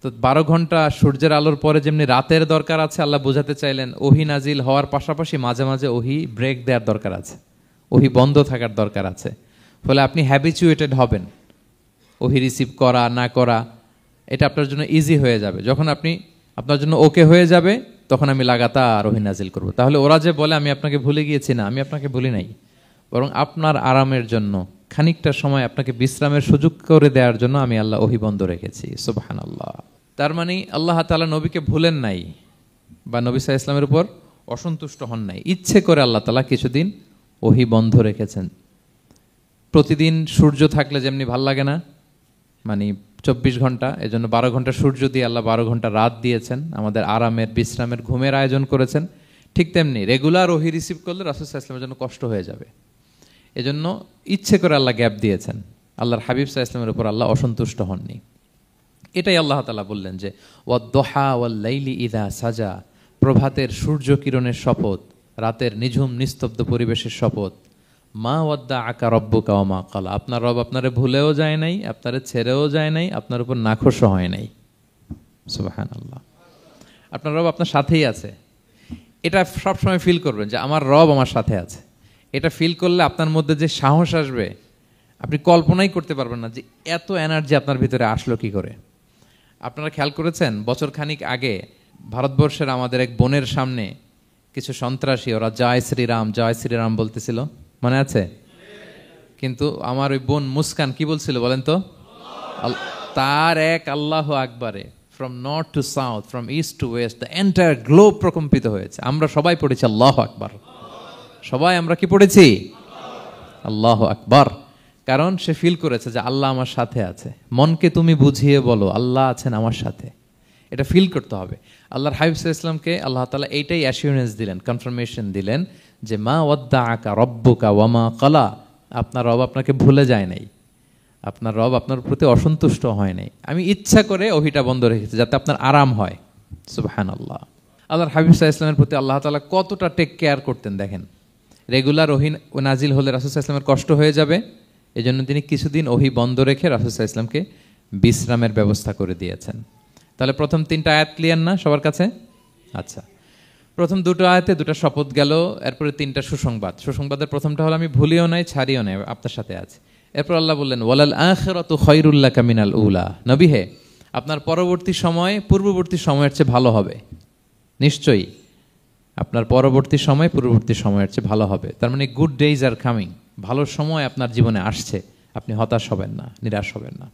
তো 12 ঘন্টা সূর্যের আলোর পরে যেমনি রাতের দরকার আছে, আল্লাহ বোঝাতে চাইলেন ওহি নাজিল হওয়ার পাশাপাশি মাঝে মাঝে ওহি ব্রেক দেওয়ার দরকার আছে, ওহি বন্ধ থাকার দরকার আছে। ফলে আপনি হ্যাবিচুয়েটেড হবেন, ওহি রিসিভ করা না করা এটা আপনার জন্য ইজি হয়ে যাবে। যখন আপনি আপনার জন্য ওকে হয়ে যাবে, তখন আমি লাগাতার ওহি নাজিল করব। তাহলে ওরা যে বলে আমি আপনাকে ভুলে গিয়েছি, না, আমি আপনাকে ভুলি নাই, বরং আপনার আরামের জন্য খানিকটা সময় আপনাকে বিশ্রামের সুযোগ করে দেওয়ার জন্য আমি আল্লাহ ওহি বন্ধ রেখেছি। সুবহানাল্লাহ। তার মানে আল্লাহ তাআলা নবীকে ভুলেন নাই বা নবী সাল্লাল্লাহু আলাইহি ওয়াসাল্লামের উপর অসন্তুষ্ট হন নাই, ইচ্ছে করে আল্লাহ তাআলা কিছুদিন ওহি বন্ধ রেখেছেন। প্রতিদিন সূর্য থাকলে যেমনি ভাল লাগে না, মানে 24 ঘন্টা, এজন্য 12 ঘন্টা সূর্য দিয়ে আল্লাহ 12 ঘন্টা রাত দিয়েছেন, আমাদের আরামের, বিশ্রামের, ঘুমের আয়োজন করেছেন। ঠিক তেমনি রেগুলার ওহি রিসিভ করলে রাসূল সাল্লাল্লাহু আলাইহি ওয়াসাল্লামের জন্য কষ্ট হয়ে যাবে, এজন্য ইচ্ছে করে আল্লাহ গ্যাপ দিয়েছেন। আল্লাহর হাবিব সাল্লাল্লাহু আলাইহি ওয়াসাল্লামের উপর আল্লাহ অসন্তুষ্ট হননি। এটাই আল্লাহ তাআলা বললেন যে ওয়াদ-দুহা ওয়াল-লাইলি ইযা সাজা, প্রভাতের সূর্য কিরণের শপথ, রাতের নিঝুম নিস্তব্ধ পরিবেশের শপথ। মা ওয়াদ্দাআকা রাব্বুকা ওয়া মা ক্বালা, আপনার রব আপনারে ভুলেও যায় নাই, আপনারে ছেড়েও যায় নাই, আপনার উপর নাখোশও হয় নাই। সুবহানাল্লাহ। আপনার রব আপনার সাথেই আছে, এটা সবসময় ফিল করবেন যে আমার রব আমার সাথে আছে। এটা ফিল করলে আপনার মধ্যে যে সাহস আসবে, আপনি কল্পনাই করতে পারবেন না যে এত এনার্জি আপনার ভিতরে আসলো কি করে। আপনারা খেয়াল করেছেন, বছর খানিক আগে ভারতবর্ষের আমাদের এক বোনের সামনে কিছু সন্ত্রাসী, ওরা জয় শ্রীরাম জয় শ্রীরাম বলতেছিল, মনে আছে? কিন্তু আমার ওই বোন মুস্কান কি বলছিল বলেন তো? তার এক আল্লাহ আকবারে from north to south, from east to west, the entire globe প্রকম্পিত হয়েছে। আমরা সবাই পড়েছি আল্লাহু আকবার, সবাই আমরা কি পড়েছি? আল্লাহু আকবার। কারণ সে ফিল করেছে যে আল্লাহ আমার সাথে আছে। মনকে তুমি বুঝিয়ে বলো আল্লাহ আছেন আমার সাথে, এটা ফিল করতে হবে। আল্লাহর হাবিব সাল্লাল্লাহু আলাইহি ওয়াসাল্লামকে আল্লাহ তাআলা এইটাই অ্যাসিউরেন্স দিলেন, কনফার্মেশন দিলেন যে মা ওয়াদ্দাআকা রাব্বুকা ওয়া মা ক্বালা, আপনার রব আপনাকে ভুলে যায় নাই, আপনার রব আপনার প্রতি অসন্তুষ্ট হয় নাই। আমি ইচ্ছা করে ওহিটা বন্ধ রেখেছি যাতে আপনার আরাম হয়। সুবহানাল্লাহ। আল্লাহর হাবিব সাল্লাল্লাহু আলাইহি ওয়াসাল্লামের প্রতি আল্লাহ তাআলা কতটা টেক কেয়ার করতেন দেখেন। রেগুলার ওহি নাজিল হলে রাসূল সাল্লাল্লাহু আলাইহি ওয়াসাল্লামের কষ্ট হয়ে যাবে, এজন্য তিনি কিছুদিন ওহি বন্ধ রেখে রাসূল সাল্লাল্লাহু আলাইহি ওয়াসাল্লামকে বিশ্রামের ব্যবস্থা করে দিয়েছেন। তাহলে প্রথম 3টা আয়াত ক্লিয়ার না সবার কাছে? আচ্ছা, প্রথম 2টো আয়াতে 2টা শপথ গেল, এরপরে 3টা সুসংবাদ। সুসংবাদের প্রথমটা হলো আমি ভুলিও নাই ছাড়িও নাই, আপনার সাথে আছে। এরপর আল্লাহ বললেন ওয়ালাল আখিরাতু খায়রুল লাকা মিনাল উলা, নবী হে আপনার পরবর্তী সময় পূর্ববর্তী সময়ের চেয়ে ভালো হবে, নিশ্চয়ই আপনার পরবর্তী সময় পূর্ববর্তী সময়ের চেয়ে ভালো হবে। তার মানে গুড ডেইজ আর কামিং, ভালো সময় আপনার জীবনে আসছে, আপনি হতাশ হবেন না, নিরাশ হবেন না।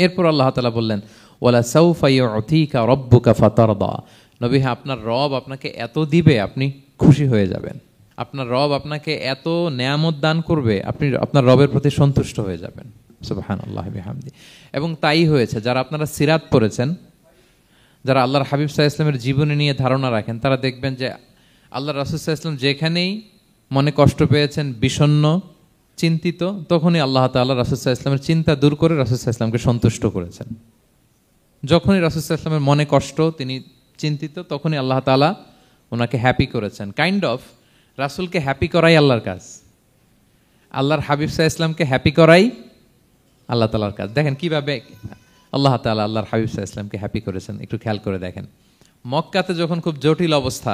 এরপর আল্লাহ তাআলা বললেন, ওয়ালা সাউফা ইউতিকা রাব্বুকা ফাতারদা, নবী হ্যাঁ, আপনার রব আপনাকে এত দিবে আপনি খুশি হয়ে যাবেন। আপনার রব আপনাকে এত নেয়ামত দান করবে, আপনি আপনার রবের প্রতি সন্তুষ্ট হয়ে যাবেন। সুবহানাল্লাহ বিহামদি। এবং তাই হয়েছে। যারা আপনারা সিরাত পড়েছেন, যারা আল্লাহর হাবিব সাল্লাল্লাহু আলাইহি ওয়াসাল্লামের জীবনী নিয়ে ধারণা রাখেন, তারা দেখবেন যে আল্লাহর রাসূল সাল্লাল্লাহু আলাইহি ওয়াসাল্লাম যেখানেই মনে কষ্ট পেয়েছেন, বিষণ্ণ, চিন্তিত, তখনই আল্লাহ তাআলা রাসূল সাল্লাল্লাহু আলাইহি ওয়াসাল্লামের চিন্তা দূর করে রাসূল সাল্লাল্লাহু আলাইহি ওয়াসাল্লামকে সন্তুষ্ট করেছেন। যখনই রাসূল সাল্লাল্লাহু আলাইহি ওয়াসাল্লামের মনে কষ্ট, তিনি চিন্তিত, তখনই আল্লাহ তাআলা ওনাকে হ্যাপি করেছেন। কাইন্ড অফ রাসূলকে হ্যাপি করাই আল্লাহর কাজ, আল্লাহর হাবিব সাল্লাল্লাহু আলাইহি ওয়াসাল্লামকে হ্যাপি করাই আল্লাহ তাআলার কাজ। দেখেন কিভাবে আল্লাহ তাআলা আল্লাহর হাবিব সাল্লাল্লাহু আলাইহি ওয়াসাল্লামকে হ্যাপি করেছেন, একটু খেয়াল করে দেখেন। মক্কাতে যখন খুব জটিল অবস্থা,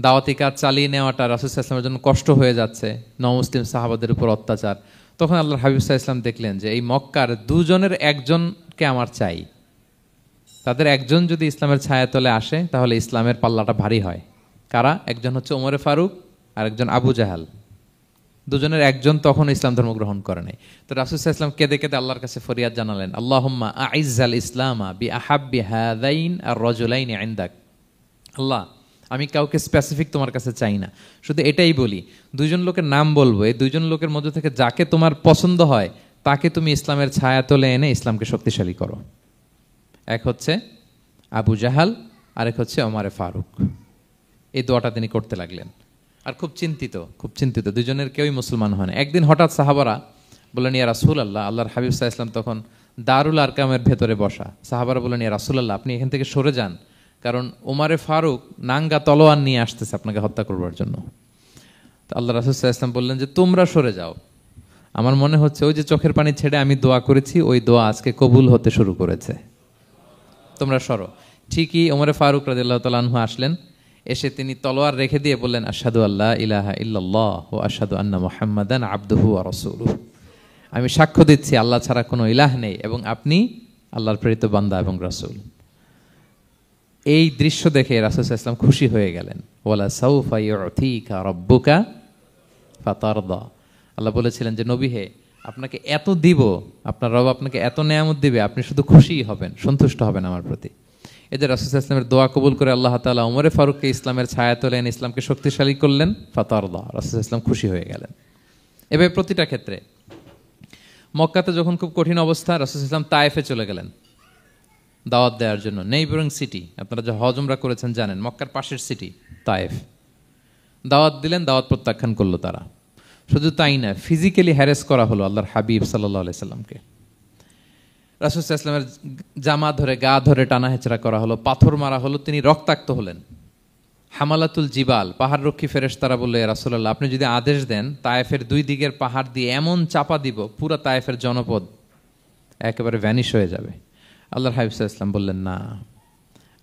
দাওয়াতি কাজ চালিয়ে নেওয়াটা রাসূল সাল্লাল্লাহু আলাইহি ওয়াসাল্লামের জন্য কষ্ট হয়ে যাচ্ছে, নমুসলিম সাহাবাদের উপর অত্যাচার, তখন আল্লাহর হাবিব সাল্লাল্লাহু আলাইহি ওয়াসাল্লাম দেখলেন যে এই মক্কার দুজনের একজনকে আমার চাই। তাদের একজন যদি ইসলামের ছায়াতলে আসে তাহলে ইসলামের পাল্লাটা ভারী হয়। কারা? একজন হচ্ছে ওমরে ফারুক আর একজন আবু জাহাল। দুজনের একজন তখন ইসলাম ধর্ম গ্রহণ করে নাই। তো রাসূল সাল্লাল্লাহু আলাইহি ওয়াসাল্লাম কেঁদে কেঁদে আল্লাহর কাছে ফরিয়াদ জানালেন, আল্লাহুম্মা আইজ্জাল ইসলামা বিআহাব্বি হাযাইন আর রাজুলাইনি ইনদাক। আল্লাহ, আমি কাউকে স্পেসিফিক তোমার কাছে চাই না, শুধু এটাই বলি, দুইজন লোকের নাম বলবো, এই দুইজন লোকের মধ্যে থেকে যাকে তোমার পছন্দ হয় তাকে তুমি ইসলামের ছায়াতলে এনে ইসলামকে শক্তিশালী করো। এক হচ্ছে আবু জাহাল, আরেক হচ্ছে ওমরে ফারুক। এই দোয়াটা তিনি করতে লাগলেন। আর খুব চিন্তিত, দুজনের কেউই মুসলমান হয় না। একদিন হঠাৎ সাহাবারা বললেন, ইয়া রাসূলুল্লাহ, আল্লাহর হাবিব সাল্লাল্লাহু আলাইহি ওয়াসাল্লাম তখন দারুল আরকামের ভেতরে বসা। সাহাবারা বললেন, ইয়া রাসূলুল্লাহ, আপনি এখান থেকে সরে যান, কারণ ওমরে ফারুক নাঙ্গা তলোয়ার নিয়ে আসতেছে আপনাকে হত্যা করবার জন্য। তো আল্লাহ রাসূল সাল্লাল্লাহু আলাইহি ওয়াসাল্লাম বললেন যে তোমরা সরে যাও, আমার মনে হচ্ছে ওই যে চোখের পানি ছেড়ে আমি দোয়া করেছি, ওই দোয়া আজকে কবুল হতে শুরু করেছে, তোমরা সরো। ঠিকই ওমরে ফারুক রাদিয়াল্লাহু তাআলা আনহু আসলেন, এসে তিনি তলোয়ার রেখে দিয়ে বললেন, আশহাদু আল্লা ইলাহা ইল্লাল্লাহ ওয়া আশহাদু আন্না মুহাম্মাদান আবদুহু ওয়া রাসূলুহু, আমি সাক্ষ্য দিচ্ছি আল্লাহ ছাড়া কোনো ইলাহ নেই এবং আপনি আল্লাহর প্রেরিত বান্দা এবং রাসূল। এই দৃশ্য দেখে রাসূল সাল্লাল্লাহু আলাইহি ওয়াসাল্লাম খুশি হয়ে গেলেন। ওয়ালা সাউফা ইউতিকা রাব্বুকা ফাতারদা, আল্লাহ বলেছিলেন যে নবী হে, আপনাকে এত দিব, আপনার রব আপনাকে এত নেয়ামত দিবে, আপনি শুধু খুশিই হবেন, সন্তুষ্ট হবেন আমার প্রতি। এদের রাসূল সাল্লাল্লাহু আলাইহি ওয়াসাল্লামের দোয়া কবুল করে আল্লাহ তাআলা ওমরে ফারুককে ইসলামের ছায়াতলে এনে ইসলামকে শক্তিশালী করলেন। ফাতারদা, রাসূল সাল্লাল্লাহু আলাইহি ওয়াসাল্লাম খুশি হয়ে গেলেন। এভাবে প্রতিটা ক্ষেত্রে। মক্কাতে যখন খুব কঠিন অবস্থা, রাসূল সাল্লাল্লাহু আলাইহি ওয়াসাল্লাম তায়েফে চলে গেলেন দাওয়াত দেওয়ার জন্য। নেইবারিং সিটি, আপনারা যে হজ উমরা করেছেন জানেন, মক্কার পাশের সিটি তায়েফ। দাওয়াত দিলেন, দাওয়াত প্রত্যাখ্যান করলো তারা। শুধু তাই না, ফিজিক্যালি হ্যারেস করা হলো আল্লাহর হাবিব সাল্লাল্লাহু আলাইহি সাল্লামকে। রাসূল সাল্লাল্লাহু আলাইহি ওয়াসাল্লামের জামা ধরে, গা ধরে টানা হেঁচড়া করা হলো, পাথর মারা হলো, তিনি রক্তাক্ত হলেন। হামালাতুল জিবাল, পাহাড়রক্ষী ফেরেশতারা বলল, ইয়া রাসূলুল্লাহ, আপনি যদি আদেশ দেন তায়েফের দুই দিকের পাহাড় দিয়ে এমন চাপা দিব, পুরো তায়েফের জনপদ একেবারে ভ্যানিশ হয়ে যাবে। আল্লাহর হাবিব সাল্লাল্লাহু আলাইহি ওয়াসাল্লাম বললেন, না,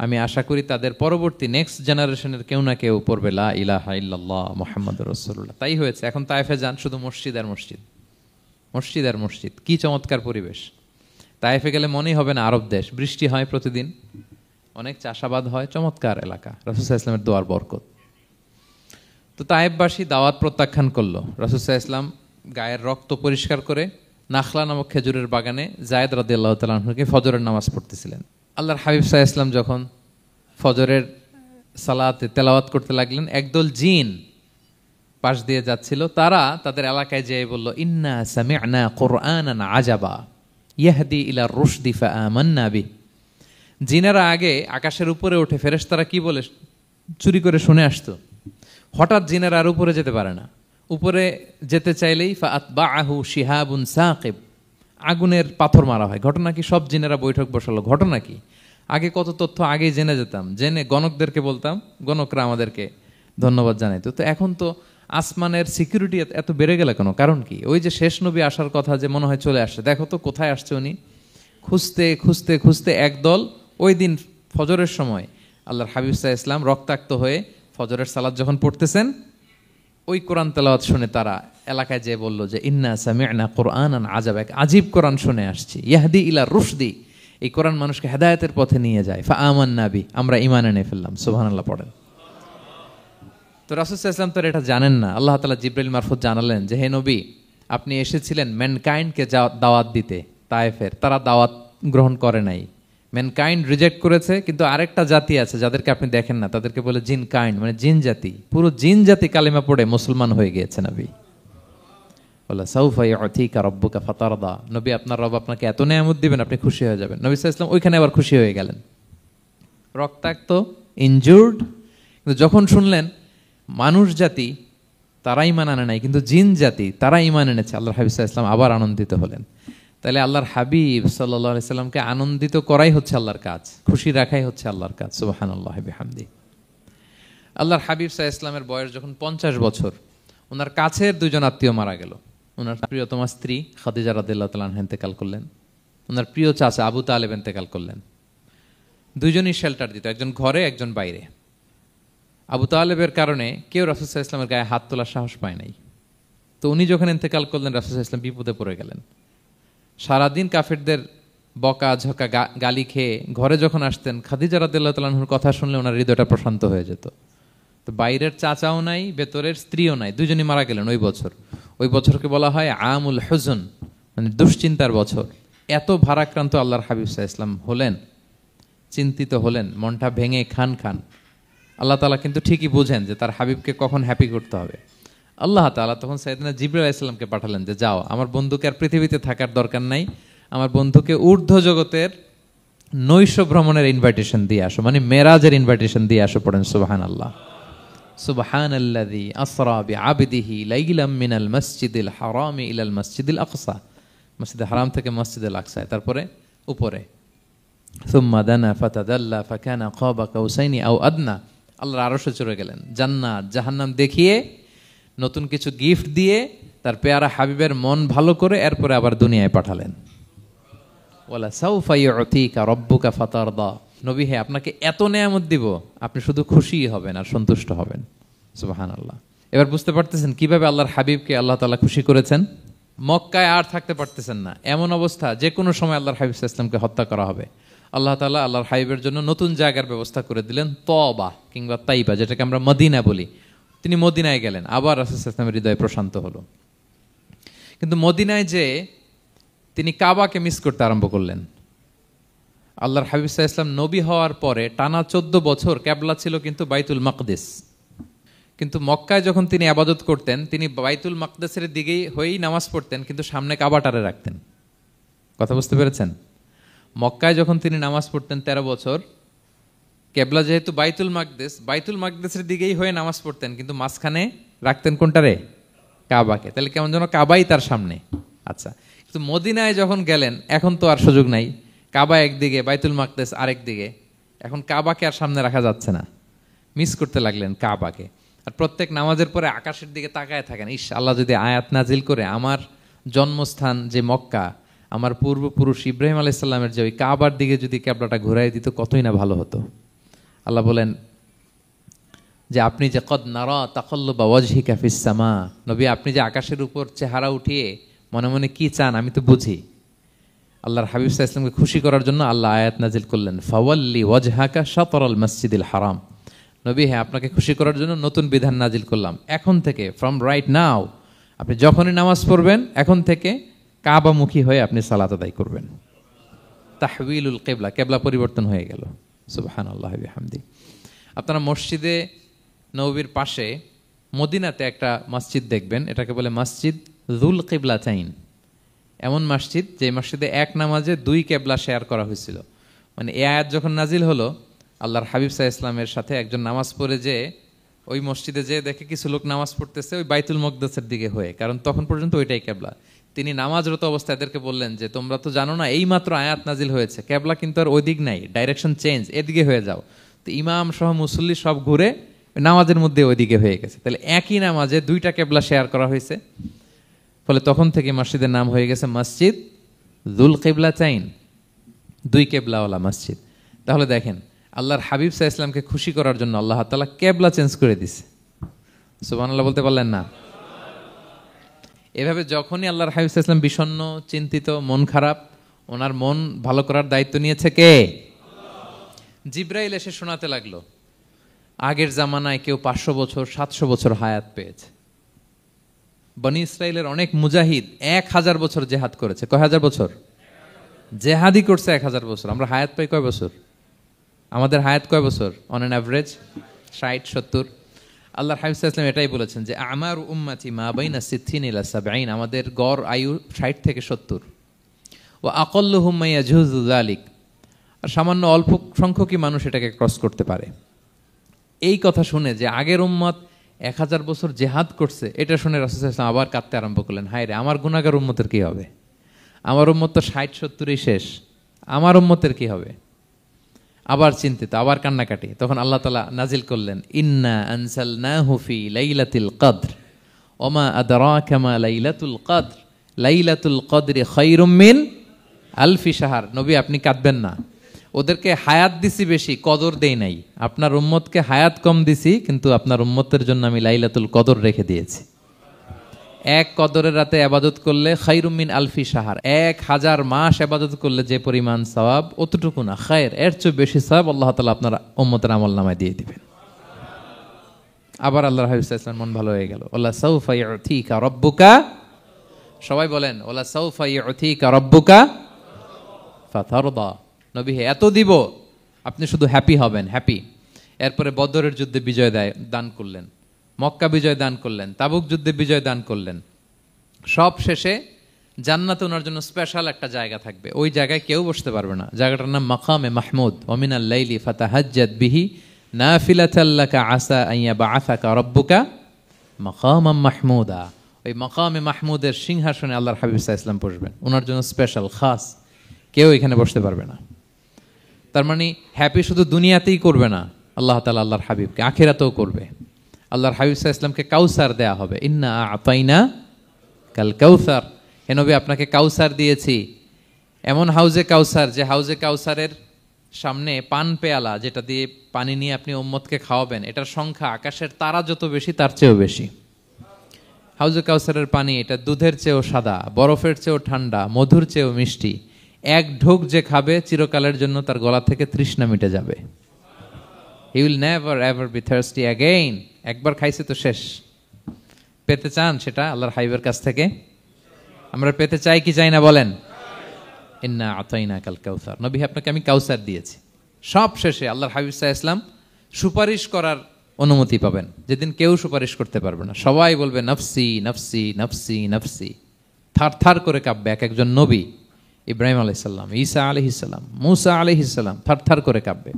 আমি আশা করি তাদের পরবর্তী নেক্সট জেনারেশনের কেউ না কেউ পড়বে লা ইলাহা ইল্লাল্লাহ মুহাম্মাদুর রাসূলুল্লাহ। তাই হয়েছে। এখন তায়েফে যান, শুধু মসজিদ আর মসজিদ, মসজিদ আর মসজিদ। কি চমৎকার পরিবেশ! তায়েফে গেলে মনেই হবে না আরব দেশ। বৃষ্টি হয় প্রতিদিন, অনেক চাষাবাদ হয়, চমৎকার এলাকা। রাসূল সাল্লাল্লাহু আলাইহি ওয়াসাল্লামের দোয়ার বরকত। তো তায়েফবাসী দাওয়াত প্রত্যাখ্যান করলো। রাসূল সাল্লাল্লাহু আলাইহি ওয়াসাল্লাম গায়ের রক্ত পরিষ্কার করে নাখলা নামক খেজুরের বাগানে যায়েদ রাদিয়াল্লাহু তাআলা আনহুকে ফজরের নামাজ পড়তেছিলেন। আল্লাহর হাবিব সাল্লাল্লাহু আলাইহি ওয়াসাল্লাম যখন ফজরের সালাতে তেলাওয়াত করতে লাগলেন, একদল জিন পাশ দিয়ে যাচ্ছিল। তারা তাদের এলাকায় যেয়ে বলল, ইন্না সামি'না কুরআনান আজাবা ইয়াহদি ইলা রুশদি ফাআমান্না বিহি। জিনেরা আগে আকাশের উপরে উঠে ফেরেশতারা কি বলে চুরি করে শুনে আসতো। হঠাৎ জিনেরা আর উপরে যেতে পারে না, উপরে যেতে চাইলেই ফাআতবাআহু শিহাবুন সাকিব, আগুনের পাথর মারা হয়। ঘটনা কি? সব জিনেরা বৈঠক বসালো। ঘটনা কি? আগে কত তথ্য আগেই জেনে যেতাম, জেনে গণকদেরকে বলতাম, গণকরা আমাদেরকে ধন্যবাদ জানাইতো। তো এখন তো আসমানের সিকিউরিটি এত বেড়ে গেল কেন? কারণ কি? ওই যে শেষ নবী আসার কথা যে মনে হয় চলে আসছে, দেখো তো কোথায় আসছে উনি। খুঁজতে খুঁজতে খুঁজতে একদল ওই দিন ফজরের সময় আল্লাহর হাবিব সাল্লাল্লাহু আলাইহি ওয়াসাল্লাম রক্তাক্ত হয়ে ফজরের সালাত যখন পড়তেছেন, ওই কোরআন তেলাওয়াত শুনে তারা এলাকায় যে বলল যে ইন্না সামি'না কুরআনান আজাব, এক আজীব কোরআন শুনে আসছি, ইয়াহদি ইলা রুশদি, এই কোরআন মানুষকে হেদায়েতের পথে নিয়ে যায়, ফা আমান্না বি, আমরা ঈমান এনে ফেললাম। সুবহানাল্লাহ পড়েন। তো রাসূল সাল্লাল্লাহু আলাইহি ওয়াসাল্লাম তো এটা জানেন না। আল্লাহ তাআলা জিবরাইল মারফত জানালেন যে হে নবী, আপনি এসেছিলেন ম্যানকাইন্ডকে দাওয়াত দিতে তায়েফের, তারা দাওয়াত গ্রহণ করে নাই, ম্যানকাইন্ড রিজেক্ট করেছে। কিন্তু আরেকটা জাতি আছে যাদেরকে আপনি দেখেন না, তাদেরকে বলে জিন কাইন্ড, মানে জিন জাতি। পুরো জিন জাতি কালিমা পড়ে মুসলমান হয়ে গিয়েছে নবী। বলে সাউফা ইউতিকা রাব্বুকা ফাতারদা, নবী আপনার রব আপনাকে এত নেয়ামত দিবেন আপনি খুশি হয়ে যাবেন। নবী সাল্লাল্লাহু আলাইহি ওয়াসাল্লাম ওইখানে আবার খুশি হয়ে গেলেন, রক্তাক্ত, ইনজুর্ড। কিন্তু যখন শুনলেন মানুষ জাতি তারা ঈমান আনে নাই, কিন্তু জিন জাতি তারা ঈমান এনেছে, আল্লাহর হাবিব সাল্লাল্লাহু আলাইহি ওয়াসাল্লাম আবার আনন্দিত হলেন। তাহলে আল্লাহর হাবিব সাল্লাল্লাহু আলাইহি সাল্লামকে আনন্দিত করাই হচ্ছে আল্লাহর কাজ, খুশি রাখাই হচ্ছে আল্লাহর কাজ। সুবহানাল্লাহি বিহামদি। আল্লাহর হাবিব সাল্লাল্লাহু আলাইহি ওয়াসাল্লামের বয়স যখন 50 বছর, ওনার কাছের দুজন আত্মীয় মারা গেল। ওনার প্রিয়তমা স্ত্রী খাদিজা রাদিয়াল্লাহু তাআলা আনহা ইন্তেকাল করলেন, ওনার প্রিয় চাচা আবু তালেব ইন্তেকাল করলেন। দুইজনই শেল্টার দিত, একজন ঘরে একজন বাইরে। আবু তালেবের কারণে কেউ রাসূল সাল্লাল্লাহু আলাইহি ওয়াসাল্লামের গায়ে হাত তোলার সাহস পায় নাই। তো উনি যখন ইন্তেকাল করলেন, রাসূল সাল্লাল্লাহু আলাইহি ওয়াসাল্লাম বিপদে পড়ে গেলেন। সারাদিন কাফেরদের বকা ঝকা গালি খেয়ে ঘরে যখন আসতেন, খাদিজা রাদিয়াল্লাহু তাআলা আনহার কথা শুনলে ওনার হৃদয়টা প্রশান্ত হয়ে যেত। তো বাইরের চাচাও নাই, ভেতরের স্ত্রীও নাই, দুজনই মারা গেলেন ওই বছর। ওই বছরকে বলা হয় আমুল হুজন, মানে দুশ্চিন্তার বছর। এত ভারাক্রান্ত আল্লাহর হাবিব সাল্লাল্লাহু আলাইহি ওয়াসাল্লাম হলেন, চিন্তিত হলেন, মনটা ভেঙে খান খান। আল্লাহ তাআলা কিন্তু ঠিকই বোঝেন যে তার হাবিবকে কখন হ্যাপি করতে হবে। আল্লাহ তাআলা তখন সাইয়েদনা জিবরাইল আলাইহিস সালামকে পাঠালেন যে যাও, আমার বন্ধুকে আর পৃথিবীতে থাকার দরকার নাই, আমার বন্ধুকে ঊর্ধ্ব জগতের নৈশ ভ্রমণের ইনভাইটেশন দিয়ে আসো, মানে মেরাজের ইনভাইটেশন দিয়ে আসো। পড়েন সুবহানাল্লাহ। সুবহানাল্লাযী আসরা বিআবদিহি লাইলাম মিনাল মাসজিদিল হারামি ইলাল মাসজিদিল আকসা, মসজিদুল হারাম থেকে মসজিদুল আকসায়, তারপরে উপরে সুম্মা দানা ফাতাদাল্লা ফাকানা কাবা কাউসাইনি আও আদনা। আল্লাহর আরশে চড়ে গেলেন, জান্নাত জাহান্নাম দেখিয়ে, নতুন কিছু গিফট দিয়ে, তার পেয়ারা হাবিবের মন ভালো করে এরপরে আবার দুনিয়ায় পাঠালেন। ওয়ালা সাউফা ইউতিকা রাব্বুকা ফাতারদা, নবী হে আপনাকে এত নেয়ামত দিব, আপনি শুধু খুশিই হবেন আর সন্তুষ্ট হবেন। সুবহানাল্লাহ। এবার বুঝতে পারতেছেন কিভাবে আল্লাহর হাবিবকে আল্লাহ তাআলা খুশি করেছেন। মক্কায় আর থাকতে পারতেছেন না, এমন অবস্থা যে কোনো সময় আল্লাহর হাবিব সাল্লাল্লাহু আলাইহি ওয়াসাল্লামকে হত্যা করা হবে। আল্লাহ তাআলা আল্লাহর হাবিবের জন্য নতুন জায়গার ব্যবস্থা করে দিলেন, তওবা কিংবা তাইবা, যেটাকে আমরা মদিনা বলি। তিনি মদিনায় গেলেন, আবার রাসূল সাল্লাল্লাহু আলাইহি ওয়াসাল্লামের হৃদয় প্রশান্ত হলো। কিন্তু মদিনায় যে তিনি কাবাকে মিস করতে আরম্ভ করলেন। আল্লাহর হাবিব সাল্লাল্লাহু আলাইহি ওয়াসাল্লাম নবী হওয়ার পরে টানা 14 বছর কিবলা ছিল কিন্তু বাইতুল মাকদিস। কিন্তু মক্কায় যখন তিনি ইবাদত করতেন, তিনি বাইতুল মাকদিসের দিকেই হয়েই নামাজ পড়তেন, কিন্তু সামনে কাবাটারে রাখতেন। কথা বুঝতে পেরেছেন? মক্কায় যখন তিনি নামাজ পড়তেন 13 বছর, কিবলা যেহেতু বাইতুল মাকদিস, বাইতুল মাকদিসের দিকেই হয়ে নামাজ পড়তেন, কিন্তু মাঝখানে রাখতেন কোনটারে? কাবাকে। তাহলে কেমন যেন কাবাই তার সামনে। আচ্ছা, কিন্তু মদিনায় যখন গেলেন, এখন তো আর সুযোগ নাই, কাবা একদিকে, বাইতুল মাকদিস আরেক দিকে, এখন কাবাকে আর সামনে রাখা যাচ্ছে না। মিস করতে লাগলেন কাবাকে। আর প্রত্যেক নামাজের পরে আকাশের দিকে তাকায় থাকেন, ইস আল্লাহ যদি আয়াত নাজিল করে আমার জন্মস্থান যে মক্কা, আমার পূর্বপুরুষ ইব্রাহিম আলাইহিস সালামের যে ওই কাবার দিকে যদি ক্যাবলাটা ঘুরাই দিত, কতই না ভালো হতো। আল্লাহ বলেন যে আপনি যে কদ নারা তাকাল্লুবা ওয়াজহিকা ফিস সামা, নবী আপনি যে আকাশের উপর চেহারা উঠিয়ে মনে মনে কি চান আমি তো বুঝি। আল্লাহর হাবিব সাল্লাল্লাহু আলাইহি ওয়াসাল্লামকে খুশি করার জন্য আল্লাহ আয়াত নাজিল করলেন, ফাওয়াল্লি ওয়াজহাকা শাতরাল মাসজিদিল হারাম। নবী হ্যাঁ, আপনাকে খুশি করার জন্য নতুন বিধান নাজিল করলাম। এখন থেকে, ফ্রম রাইট নাও, আপনি যখনই নামাজ পড়বেন এখন থেকে কাবামুখী হয়ে আপনি সালাত আদায় করবেন। তাহউইলুল কিবলা, কিবলা পরিবর্তন হয়ে গেল। সুবহানাল্লাহি বিহামদি। আপনারা মসজিদে নববীর পাশে মদিনাতে একটা মসজিদ দেখবেন, এটাকে বলে মসজিদ যুল কিবলাতাইন। এমন মসজিদ যে মসজিদে এক নামাজে 2 কিবলা শেয়ার করা হয়েছিল। মানে এই আয়াত যখন নাজিল হলো, আল্লাহর হাবিব সাল্লাল্লাহু আলাইহি ওয়াসাল্লামের সাথে একজন নামাজ পড়ে যে ওই মসজিদে যে দেখে কিছু লোক নামাজ পড়তেছে ওই বাইতুল মাকদিসের দিকে হয়ে, কারণ তখন পর্যন্ত ওইটাই কিবলা। তিনি নামাজরত অবস্থায় এদেরকে বললেন যে তোমরা তো জানো না এই মাত্র আয়াত নাজিল হয়েছে, কিবলা কিন্তু আর ওই দিক নাই, ডাইরেকশন চেঞ্জ, এদিকে হয়ে যাও। তো ইমাম সহ মুসল্লি সব ঘুরে নামাজের মধ্যে ওইদিকে হয়ে গেছে। তাহলে একই নামাজে 2টা কিবলা শেয়ার করা হয়েছে, ফলে তখন থেকে মসজিদের নাম হয়ে গেছে মসজিদ যুল কিবলাতাইন, 2 কিবলাওয়ালা মসজিদ। তাহলে দেখেন আল্লাহর হাবিব সাল্লাল্লাহু আলাইহি ওয়াসাল্লামকে খুশি করার জন্য আল্লাহ তাআলা কিবলা চেঞ্জ করে দিয়েছে। সুবহানাল্লাহ বলতে পারলেন না? এভাবে যখনই আল্লাহর হাবিব সাল্লাল্লাহু আলাইহি ওয়াসাল্লাম বিষণ্ণ, চিন্তিত, মন খারাপ, ওনার মন ভালো করার দায়িত্ব নিয়েছে কে? জিব্রাইল এসে শোনাতে লাগলো আগের জামানায় কেউ 500 বছর 700 বছর হায়াত পেয়েছে। বনি ইসরাইলের অনেক মুজাহিদ 1000 বছর জেহাদ করেছে। কয় হাজার বছর জেহাদই করছে? 1000 বছর। আমরা হায়াত পাই কয় বছর? আমাদের হায়াত কয় বছর অন অ্যান অ্যাভারেজ? 60-70। আল্লাহর হাবিব সাল্লাল্লাহু আলাইহি ওয়াসাল্লাম এটাই বলেছেন যে আমার উম্মতি মা বাইনা 60 ইলা 70, আমাদের গড় আয়ু 60 থেকে 70। ওয়া আকাল্লুহুম মা ইয়াজুজু যালিক, আর সামান্য অল্প সংখ্যকই মানুষ এটাকে ক্রস করতে পারে। এই কথা শুনে যে আগের উম্মত 1000 বছর জেহাদ করছে, এটা শুনে রাসূল সাল্লাল্লাহু আলাইহি ওয়াসাল্লাম আবার কাঁদতে আরম্ভ করলেন, হায় রে আমার গুনাহগার উম্মতের কি হবে? আমার উম্মত তো 60-70ই শেষ, আমার উম্মতের কি হবে? আবার চিন্তিত, আবার কান্নাকাটি। তখন আল্লাহ তাআলা নাজিল করলেন, ইন্না আনজালনাহু ফি লাইলাতিল কদর ওমা আদরাকা মা লাইলাতুল কদর লাইলাতুল কদরি খায়রুম মিন আলফি শাহর। নবী আপনি কাঁদবেন না, ওদেরকে হায়াত দিছি বেশি, কদর দেই নাই। আপনার উম্মতকে হায়াত কম দিছি, কিন্তু আপনার উম্মতের জন্য আমি লাইলাতুল কদর রেখে দিয়েছি। এক কদরের রাতে ইবাদত করলে খায়রুম মিন আলফি শাহর, 1000 মাস ইবাদত করলে যে পরিমাণ সওয়াব, অতটুকু না, খায়ের, এর চেয়ে বেশি সওয়াব আল্লাহ তাআলা আপনার উম্মতের আমলনামায় দিয়ে দিবেন। আবার আল্লাহর হাবিব সাল্লাল্লাহু আলাইহি ওয়াসাল্লাম মন ভালো হয়ে গেল। ওয়ালা সাউফা ইউতিকা রাব্বুকা, সবাই বলেন ওয়ালা সাউফা ইউতিকা রাব্বুকা ফাতারদা। নবী হে এত দিব, আপনি শুধু হ্যাপি হবেন, হ্যাপি। এরপরে বদরের যুদ্ধে বিজয় দান করলেন, মক্কা বিজয় দান করলেন, তাবুক যুদ্ধে বিজয় দান করলেন। সব শেষে জান্নাতে ওনার জন্য স্পেশাল একটা জায়গা থাকবে, ওই জায়গায় কেউ বসতে পারবে না। জায়গাটার নাম মাকামে মাহমুদ। ওমিনাল লাইলি ফাতাহাজ্জাদ বিহি নাফিলাতাল লাকা আসা আন ইয়াবআসাকা রাব্বুকা মাকামাম মাহমুদা। ওই মাকামে মাহমুদের সিংহাসনে আল্লাহর হাবিব সাল্লাল্লাহু আলাইহি ওয়াসাল্লাম বসবেন, ওনার জন্য স্পেশাল, খাস, কেউ এখানে বসতে পারবে না। তার মানে হ্যাপি শুধু দুনিয়াতেই করবে না আল্লাহ তাআলা, আল্লাহর হাবিবকে আখিরাতেও করবে। আল্লাহর হাবিব সাল্লাল্লাহু আলাইহি ওয়াসাল্লামকে কাউসার দেয়া হবে, ইন্না আতাইনা কাল কাউসার। হে নবী আপনাকে কাউসার দিয়েছি, এমন হাউজে কাউসার যে হাউজে কাউসারের সামনে পান পেয়ালা, যেটা দিয়ে পানি নিয়ে আপনি উম্মতকে খাওয়াবেন, এটার সংখ্যা আকাশের তারা যত বেশি তার চেয়েও বেশি। হাউজে কাউসারের পানি এটা দুধের চেয়েও সাদা, বরফের চেয়েও ঠান্ডা, মধুর চেয়েও মিষ্টি। এক ঢোক যে খাবে চিরকালের জন্য তার গলা থেকে তৃষ্ণা মিটে যাবে। He will never ever be thirsty again. একবার খাইছে তো শেষ। পেতে চান সেটা আল্লাহর হাবিবের কাছ থেকে? আমরা পেতে চাই কি চাই না বলেন? ইন্না আতাইনা কাল কাউসার। নবী আপনাকে আমি কাউসার দিয়েছি। সব শেষে আল্লাহর হাবিব সাল্লাল্লাহু আলাইহি ওয়াসাল্লাম সুপারিশ করার অনুমতি পাবেন, যেদিন কেউ সুপারিশ করতে পারবে না। সবাই বলবে নফসি নফসি নফসি নফসি, থার থার করে কাঁপবে। এক একজন নবী, ইব্রাহিম আলাইহিস সালাম, ঈসা আলাইহিস সালাম, মূসা আলাইহিস সালাম, থার থার করে কাঁপবে।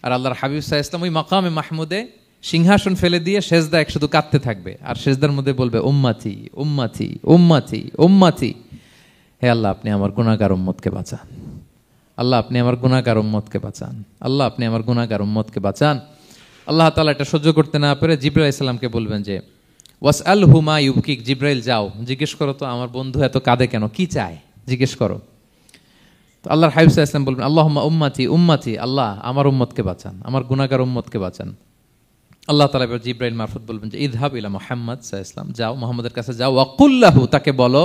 আর আল্লাহর হাবিব সাল্লাল্লাহু আলাইহি ওয়াসাল্লাম ওই মাকামে মাহমুদে সিংহাসন ফেলে দিয়ে সেজদা এক শুধু কাঁদতে থাকবে, আর সেজদার মধ্যে বলবে উম্মতি উম্মতি উম্মতি উম্মতি। হে আল্লাহ আপনি আমার গুনাহগার উম্মতকে বাঁচান, আল্লাহ আপনি আমার গুনাহগার উম্মতকে বাঁচান, আল্লাহ আপনি আমার গুনাহগার উম্মতকে বাঁচান। আল্লাহ তাআলা এটা সহ্য করতে না পেরে জিবরাইল আলাইহিস সালামকে বলবেন যে ওয়াসআলহু মা ইউবকিক, জিবরাইল যাও জিজ্ঞেস করো তো আমার বন্ধু এত কাঁদে কেন, কি চায় জিজ্ঞেস করো। তো আল্লাহর হাবিব সাল্লাল্লাহু আলাইহি ওয়াসাল্লাম বলবেন আল্লাহুম্মা উম্মতি উম্মতি, আল্লাহ আমার উম্মতকে বাঁচান, আমার গুনাহগার উম্মতকে বাঁচান। আল্লাহ তাআলা এবার জিবরাইল মারফত বলবেন যে ইযহাব ইলা মুহাম্মদ সাল্লাল্লাহু আলাইহি ওয়াসাল্লাম, যাও মুহাম্মদের কাছে যাও, ওয়াকুল লাহু, তাকে বলো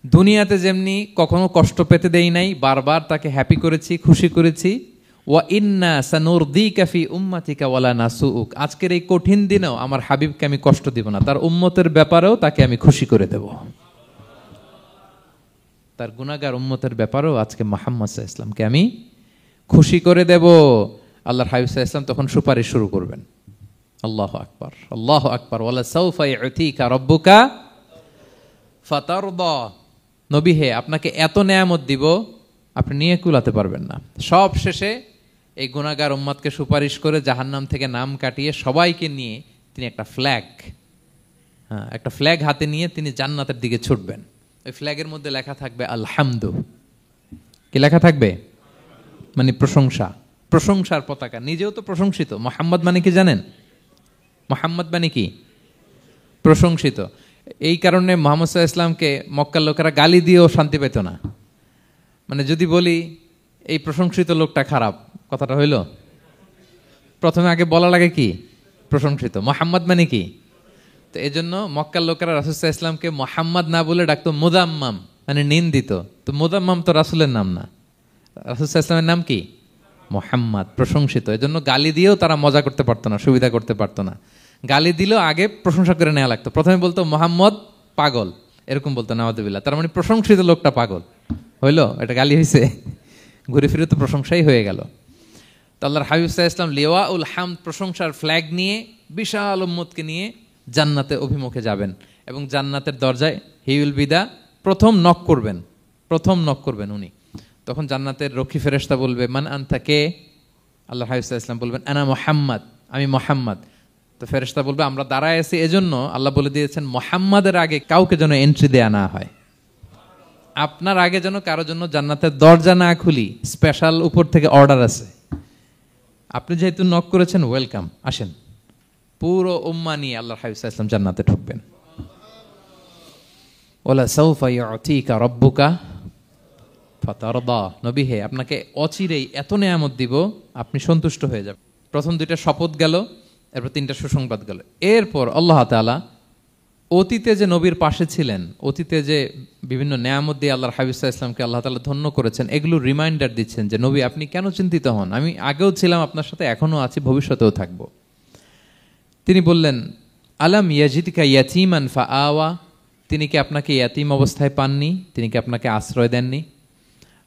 দুনিয়াতে যেমনি কখনো কষ্ট পেতে দেই নাই, বারবার তাকে হ্যাপি করেছি, খুশি করেছি। ওয়া ইন্না সানুরদিকা ফি উম্মাতিকা ওয়ালা নাসুউক, আজকের এই কঠিন দিনেও আমার হাবিবকে আমি কষ্ট দিব না, তার উম্মতের ব্যাপারেও তাকে আমি খুশি করে দেব। তার গুনাহগার উম্মতের ব্যাপারেও আজকে মুহাম্মদ সাল্লাল্লাহু আলাইহি ওয়াসাল্লামকে আমি খুশি করে দেব। আল্লাহর হাবিব সাল্লাল্লাহু আলাইহি ওয়াসাল্লাম তখন সুপারিশ শুরু করবেন। আল্লাহু আকবার, আল্লাহু আকবার। ওয়ালা সাউফা ইউতিকা রাব্বুকা ফাতারদা। নবী হে আপনাকে এত নেয়ামত দিব আপনি নিয়ে কুলাতে পারবেন না। সব শেষে এই গুনাহগার উম্মতকে সুপারিশ করে জাহান্নাম থেকে নাম কাটিয়ে সবাইকে নিয়ে তিনি একটা ফ্ল্যাগ হাতে নিয়ে তিনি জান্নাতের দিকে ছুটবেন। ওই ফ্ল্যাগের মধ্যে লেখা থাকবে আলহামদু। কি লেখা থাকবে? মানে প্রশংসা, প্রশংসার পতাকা। নিজেও তো প্রশংসিত। মুহাম্মদ মানে কি জানেন? মুহাম্মদ মানে কি? প্রশংসিত। এই কারণে মুহাম্মদ সাল্লাল্লাহু আলাইহি ওয়াসাল্লামকে মক্কার লোকেরা গালি দিয়েও শান্তি পেত না। মানে যদি বলি এই প্রশংসিত লোকটা খারাপ, কথাটা হইল? প্রথমে আগে বলা লাগে কি? প্রশংসিত। মুহাম্মদ মানে কি? তো এই জন্য মক্কার লোকেরা রাসূল সাল্লাল্লাহু আলাইহি ওয়াসাল্লামকে মুহাম্মদ না বলে ডাকতো মুদাম্মাম, মানে নিন্দিত। তো মুদাম্মাম তো রাসূলের নাম না, রাসূল সাল্লাল্লাহু আলাইহি ওয়াসাল্লামের নাম কি? মুহাম্মদ, প্রশংসিত। এই জন্য গালি দিয়েও তারা মজা করতে পারতো না, সুবিধা করতে পারতো না। গালি দিলেও আগে প্রশংসা করে নেওয়া লাগতো। প্রথমে বলতো মুহাম্মদ পাগল, এরকম বলতো নাউযুবিল্লাহ, তার মানে প্রশংসিত লোকটা পাগল হইলো, এটা গালি হয়েছে, ঘুরে ফিরে তো প্রশংসাই হয়ে গেল। তো আল্লাহর হাবিব সাল্লাল্লাহু আলাইহি ওয়াসাল্লাম লিওয়াউল হামদ, প্রশংসার ফ্ল্যাগ নিয়ে বিশাল উম্মতকে নিয়ে জান্নাতে অভিমুখে যাবেন এবং জান্নাতের দরজায় হি উইল বি দা প্রথম নক করবেন উনি। তখন জান্নাতের রক্ষী ফেরেশতা বলবে মান আনতা, কে? আল্লাহর হাবিব সাল্লাল্লাহু আলাইহি ওয়াসাল্লাম বলবেন আনা মুহাম্মদ, আমি মুহাম্মদ। তো ফেরেশতা বলবে আমরা দাঁড়ায় আছি এজন্য আল্লাহ বলে দিয়েছেন মুহাম্মাদের আগে কাউকে যেন এন্ট্রি দেয়া না হয়, আপনার আগে যেন কারো জন্য জান্নাতের দরজা না খুলি, স্পেশাল উপর থেকে অর্ডার আছে। আপনি যেহেতু নক করেছেন, ওয়েলকাম, আসেন। পুরো উম্মাহ নিয়ে আল্লাহর হাবিব সাল্লাল্লাহু আলাইহি ওয়াসাল্লাম জান্নাতে ঢুকবেন। ওয়ালা সাউফা ইউতিকা রাব্বুকা ফাতারদা, নবী হে আপনাকে অচিরেই এত নেয়ামত দিব আপনি সন্তুষ্ট হয়ে যাবেন। প্রথম দুইটা শপথ গেল, এরপর তিনটা সুসংবাদ গেল। এরপর আল্লাহ তাআলা অতীতে যে নবীর পাশে ছিলেন, অতীতে যে বিভিন্ন নেয়ামত দিয়ে আল্লাহর হাবিব সাল্লাল্লাহু আলাইহি ওয়াসাল্লামকে আল্লাহ তাআলা ধন্য করেছেন, এগুলো রিমাইন্ডার দিচ্ছেন যে নবী আপনি কেন চিন্তিত হন, আমি আগেও ছিলাম আপনার সাথে, এখনো আছি, ভবিষ্যতেও থাকব। তিনি বললেন আলাম ইয়াজিদকা ইয়াতীমান ফাআওয়া, তিনি কি আপনাকে ইয়াতীম অবস্থায় পাননি, তিনি কি আপনাকে আশ্রয় দেননি?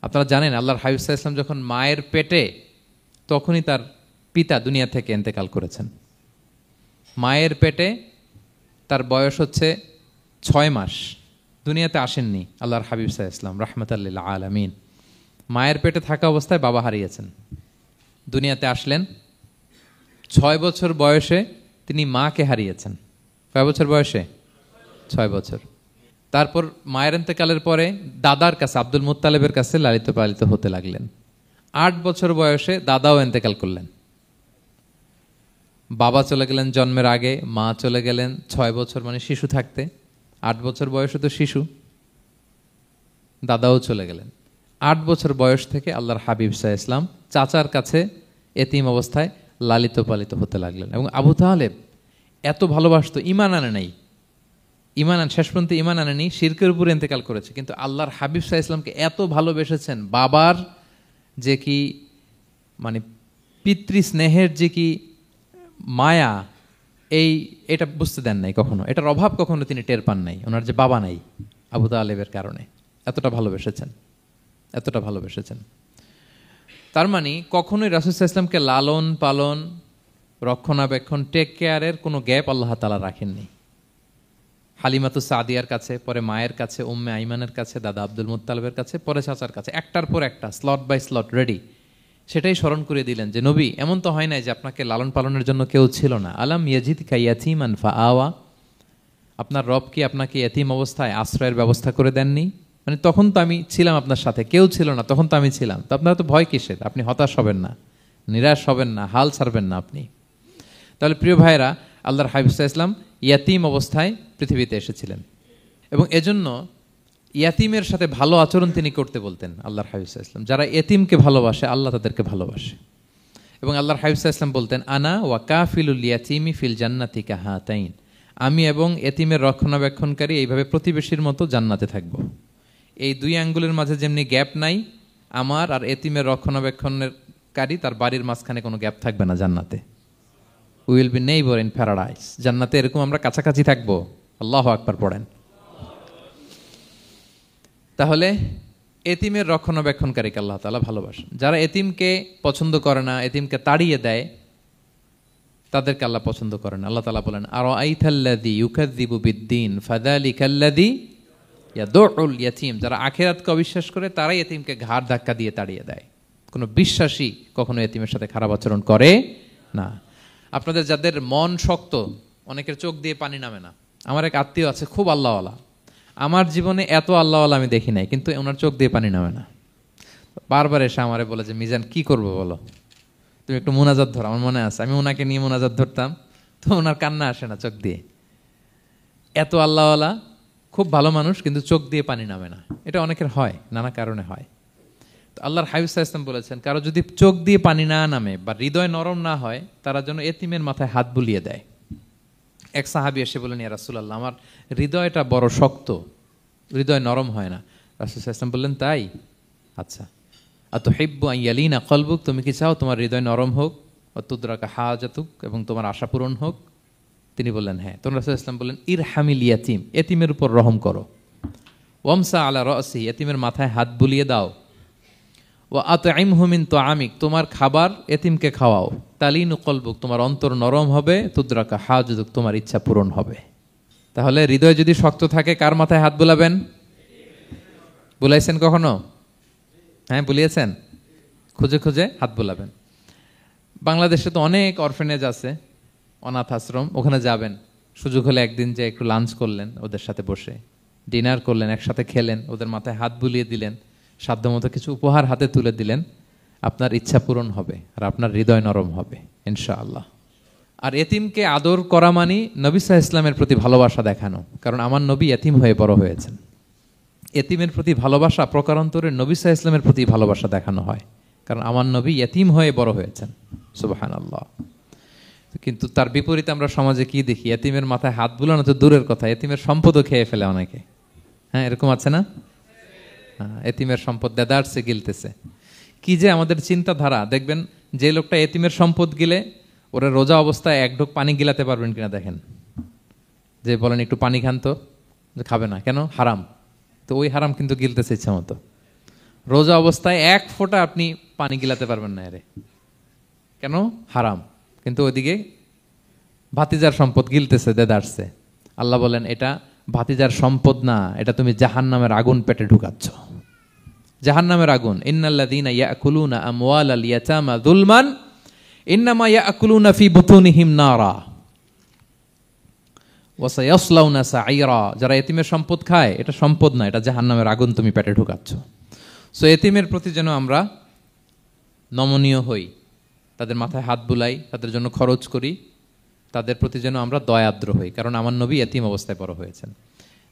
আপনারা জানেন আল্লাহর হাবিব সাল্লাল্লাহু আলাইহি ওয়াসাল্লাম যখন মায়ের পেটে, তখনই তার পিতা দুনিয়া থেকে ইন্তেকাল করেছেন। মায়ের পেটে তার বয়স হচ্ছে 6 মাস, দুনিয়াতে আসেননি আল্লাহর হাবিব সাল্লাল্লাহু আলাইহি ওয়াসাল্লাম রাহমাতাল লিল আলামিন। মায়ের পেটে থাকা অবস্থায় বাবা হারিয়েছেন, দুনিয়াতে আসলেন 6 বছর বয়সে তিনি মাকে হারিয়েছেন। কয় বছর বয়সে? 6 বছর। তারপর মায়ের ইন্তেকালের পরে দাদার কাছে, আব্দুল মুত্তালিবের কাছে লালিত পালিত হতে লাগলেন। 8 বছর বয়সে দাদাও ইন্তেকাল করলেন। বাবা চলে গেলেন জন্মের আগে, মা চলে গেলেন 6 বছর মানে শিশু থাকতে। 8 বছর বয়সে তো শিশু, দাদাও চলে গেলেন। 8 বছর বয়স থেকে আল্লাহর হাবিব সাল্লাল্লাহু আলাইহি ওয়াসাল্লাম চাচার কাছে এতিম অবস্থায় লালিত পালিত হতে লাগলেন। এবং আবু তালেব এত ভালোবাসতো, ইমান আনে নাই, শেষ পর্যন্ত ইমান আনেনি, শিরকের উপরে ইন্তেকাল করেছে, কিন্তু আল্লাহর হাবিব সাল্লাল্লাহু আলাইহি ওয়াসাল্লামকে এত ভালোবেসেছেন, বাবার যে কি মানে পিতৃ স্নেহের যে কি মায়া, এটা বুঝতে দেন নাই কখনো, এটার অভাব কখনো তিনি টের পান নাই, ওনার যে বাবা নাই আবু তালেবের কারণে। এতটা ভালোবেসেছেন। তার মানে কখনোই রাসূল সাল্লাল্লাহু আলাইহি ওয়াসাল্লামকে লালন পালন, রক্ষণাবেক্ষণ, টেক কেয়ারের কোনো গ্যাপ আল্লাহ তাআলা রাখেননি। হালিমাতু সাদিয়ার কাছে, পরে মায়ের কাছে, উম্মে আইমানের কাছে, দাদা আব্দুল মুত্তালিবের কাছে, পরে চাচার কাছে, একটার পর একটা স্লট বাই স্লট রেডি। সেটাই স্মরণ করে দিলেন যে নবী এমন তো হয় নাই যে আপনাকে লালন পালনের জন্য কেউ ছিল না। আলাম ইয়াজিদকা ইয়াতীমান ফাআওয়া, আপনার রব কি আপনাকে ইয়াতীম অবস্থায় আশ্রয়ের ব্যবস্থা করে দেননি? মানে তখন তো আমি ছিলাম আপনার সাথে, কেউ ছিল না, তখন তো আমি ছিলাম। তো আপনার তো ভয় কিসের? আপনি হতাশ হবেন না, নিরাশ হবেন না, হাল ছাড়বেন না আপনি। তাহলে প্রিয় ভাইরা, আল্লাহর হাবিব সাল্লাল্লাহু আলাইহি ওয়াসাল্লাম ইয়াতীম অবস্থায় পৃথিবীতে এসেছিলেন এবং এজন্য ইয়াতীমের সাথে ভালো আচরণ তিনি করতে বলতেন আল্লাহর হাবিব সাল্লাল্লাহু আলাইহি ওয়াসাল্লাম। যারা এতিমকে ভালোবাসে আল্লাহ তাদেরকে ভালোবাসে। এবং আল্লাহর হাবিব সাল্লাল্লাহু আলাইহি ওয়াসাল্লাম বলতেন আনা ওয়া কাফিলুল ইয়াতীমি ফিল জান্নাতি কাহাতাইন, আমি এবং এতিমের রক্ষণাবেক্ষণকারী এইভাবে প্রতিবেশীর মতো জান্নাতে থাকব। এই 2 আঙ্গুলের মাঝে যেমনি গ্যাপ নাই, আমার আর এতিমের রক্ষণাবেক্ষণকারী তার বাড়ির মাঝখানে কোনো গ্যাপ থাকবে না জান্নাতে। We will be neighbour in paradise, জান্নাতে এরকম আমরা কাছাকাছি থাকবো। আল্লাহু আকবার পড়েন। তাহলে এতিমের রক্ষণাবেক্ষণকারীকে আল্লাহ তাআলা ভালোবাসেন। যারা এতিমকে পছন্দ করে না, এতিমকে তাড়িয়ে দেয়, তাদেরকে আল্লাহ পছন্দ করেন। আল্লাহ তাআলা বলেন আরাআইতাল্লাযী ইউকাযযিবু বিদ্দীন ফাযালিকাল্লাযী ইয়াদউল ইয়াতীম, যারা আখিরাতকে অবিশ্বাস করে তারাই এতিমকে ঘাড় ধাক্কা দিয়ে তাড়িয়ে দেয়। কোনো বিশ্বাসী কখনো এতিমের সাথে খারাপ আচরণ করে না। আপনাদের যাদের মন শক্ত, অনেকের চোখ দিয়ে পানি নামে না। আমার এক আত্মীয় আছে খুব আল্লাহওয়ালা, আমার জীবনে এত আল্লাহওয়ালা আমি দেখি নাই, কিন্তু ওনার চোখ দিয়ে পানি নামে না। বারবার এসে আমারে বলে যে মিজান কি করবো বলো, তুমি একটু মোনাজাত ধরো। আমার মনে আছে আমি ওনাকে নিয়ে মোনাজাত ধরতাম, তো ওনার কান্না আসে না চোখ দিয়ে। এত আল্লাহওয়ালা, খুব ভালো মানুষ, কিন্তু চোখ দিয়ে পানি নামে না। এটা অনেকের হয়, নানা কারণে হয়। তো আল্লাহর হাবিব সাল্লাল্লাহু আলাইহি ওয়াসাল্লাম বলেছেন কারো যদি চোখ দিয়ে পানি না নামে বা হৃদয় নরম না হয়, তারা যেন এতিমের মাথায় হাত বুলিয়ে দেয়। এক সাহাবী এসে বললেন, ইয়া রাসূলুল্লাহ, আমার হৃদয়টা বড় শক্ত, হৃদয় নরম হয় না। রাসূল সাল্লাল্লাহু আলাইহি ওয়াসাল্লাম বললেন, তাই? আচ্ছা, আতুহিব্বু আন ইয়ালিনা কলবুক, তুমি কি চাও তোমার হৃদয় নরম হোক, ওয়া তুদরাকা হাজাতুক, এবং তোমার আশা পূরণ হোক? তিনি বললেন, হ্যাঁ। তখন রাসূল সাল্লাল্লাহু আলাইহি ওয়াসাল্লাম বললেন, ইরহামিল ইয়াতীম, এতিমের উপর রহম করো। ওয়ামসা আলা রাসি, এতিমের মাথায় হাত বুলিয়ে দাও। ওয়া আতইমহু মিন তুআমিক, তোমার খাবার এতিমকে খাওয়াও। তালিনু কলবুক, তোমার অন্তর নরম হবে। তুদরাকা হাজাতুক, তোমার ইচ্ছা পূরণ হবে। তাহলে হৃদয় যদি শক্ত থাকে, কার মাথায় হাত বুলাবেন? বুলাইছেন কখনো? হ্যাঁ, বুলিয়েছেন? খুঁজে খুঁজে হাত বুলাবেন। বাংলাদেশে তো অনেক অরফেনেজ আছে, অনাথ আশ্রম, ওখানে যাবেন। সুযোগ হলে একদিন যে একটু লাঞ্চ করলেন ওদের সাথে বসে, ডিনার করলেন, একসাথে খেলেন, ওদের মাথায় হাত বুলিয়ে দিলেন, সাধ্যমতো কিছু উপহার হাতে তুলে দিলেন, আপনার ইচ্ছা পূরণ হবে আর আপনার হৃদয় নরম হবে ইনশাআল্লাহ। আর এতিমকে আদর করা মানে নবী সাল্লাল্লাহু আলাইহি ওয়াসাল্লামের প্রতি ভালোবাসা দেখানো, কারণ আমার নবী এতিম হয়ে বড় হয়েছেন। এতিমের প্রতি ভালোবাসা প্রকারান্তরে নবী সাল্লাল্লাহু আলাইহি ওয়াসাল্লামের প্রতি ভালোবাসা দেখানো হয়, কারণ আমার নবী এতিম হয়ে বড় হয়েছেন। সুবহানাল্লাহ। কিন্তু তার বিপরীতে আমরা সমাজে কি দেখি? এতিমের মাথায় হাত বুলানো তো দূরের কথা, এতিমের সম্পদও খেয়ে ফেলে অনেকে। হ্যাঁ, এরকম আছে না? এতিমের সম্পদ দেদারসে গিলতেছে। কি যে আমাদের চিন্তাধারা! দেখবেন যে লোকটা এতিমের সম্পদ গিলে, ওরা রোজা অবস্থায় এক ঢোক পানি গিলাতে পারবেন কিনা দেখেন। যে বলেন একটু পানি খান তো, যে খাবে না কেন? হারাম। তো ওই হারাম কিন্তু গিলতেছে ইচ্ছা মতো। রোজা অবস্থায় এক ফোঁটা আপনি পানি গিলাতে পারবেন না, এরে কেন? হারাম। কিন্তু ওইদিকে ভাতিজার সম্পদ গিলতেছে দেদারসে। আল্লাহ বলেন, এটা ভাতিজার সম্পদ না, এটা তুমি জাহান্নামের আগুন পেটে ঢুকাচ্ছ। জাহান্নামের আগুন। ইন্নাল্লাযীনা ইয়াকুলুনা আমওয়ালাল ইয়াতামা যুলমান ইন্নামা ইয়াকুলুনা ফি বুতুনিহিম নারা ওয়া সায়াসলাউনা সাঈরা। যারা এতিমের সম্পদ খায়, এটা সম্পদ না, এটা জাহান্নামের আগুন তুমি পেটে ঢুকাচ্ছ। সো এতিমের প্রতি যেন আমরা নমনীয় হই, তাদের মাথায় হাত বুলাই, তাদের জন্য খরচ করি, তাদের প্রতি যেন আমরা দয়াদ্র হই, কারণ আমার নবী এতিম অবস্থায় বড় হয়েছেন।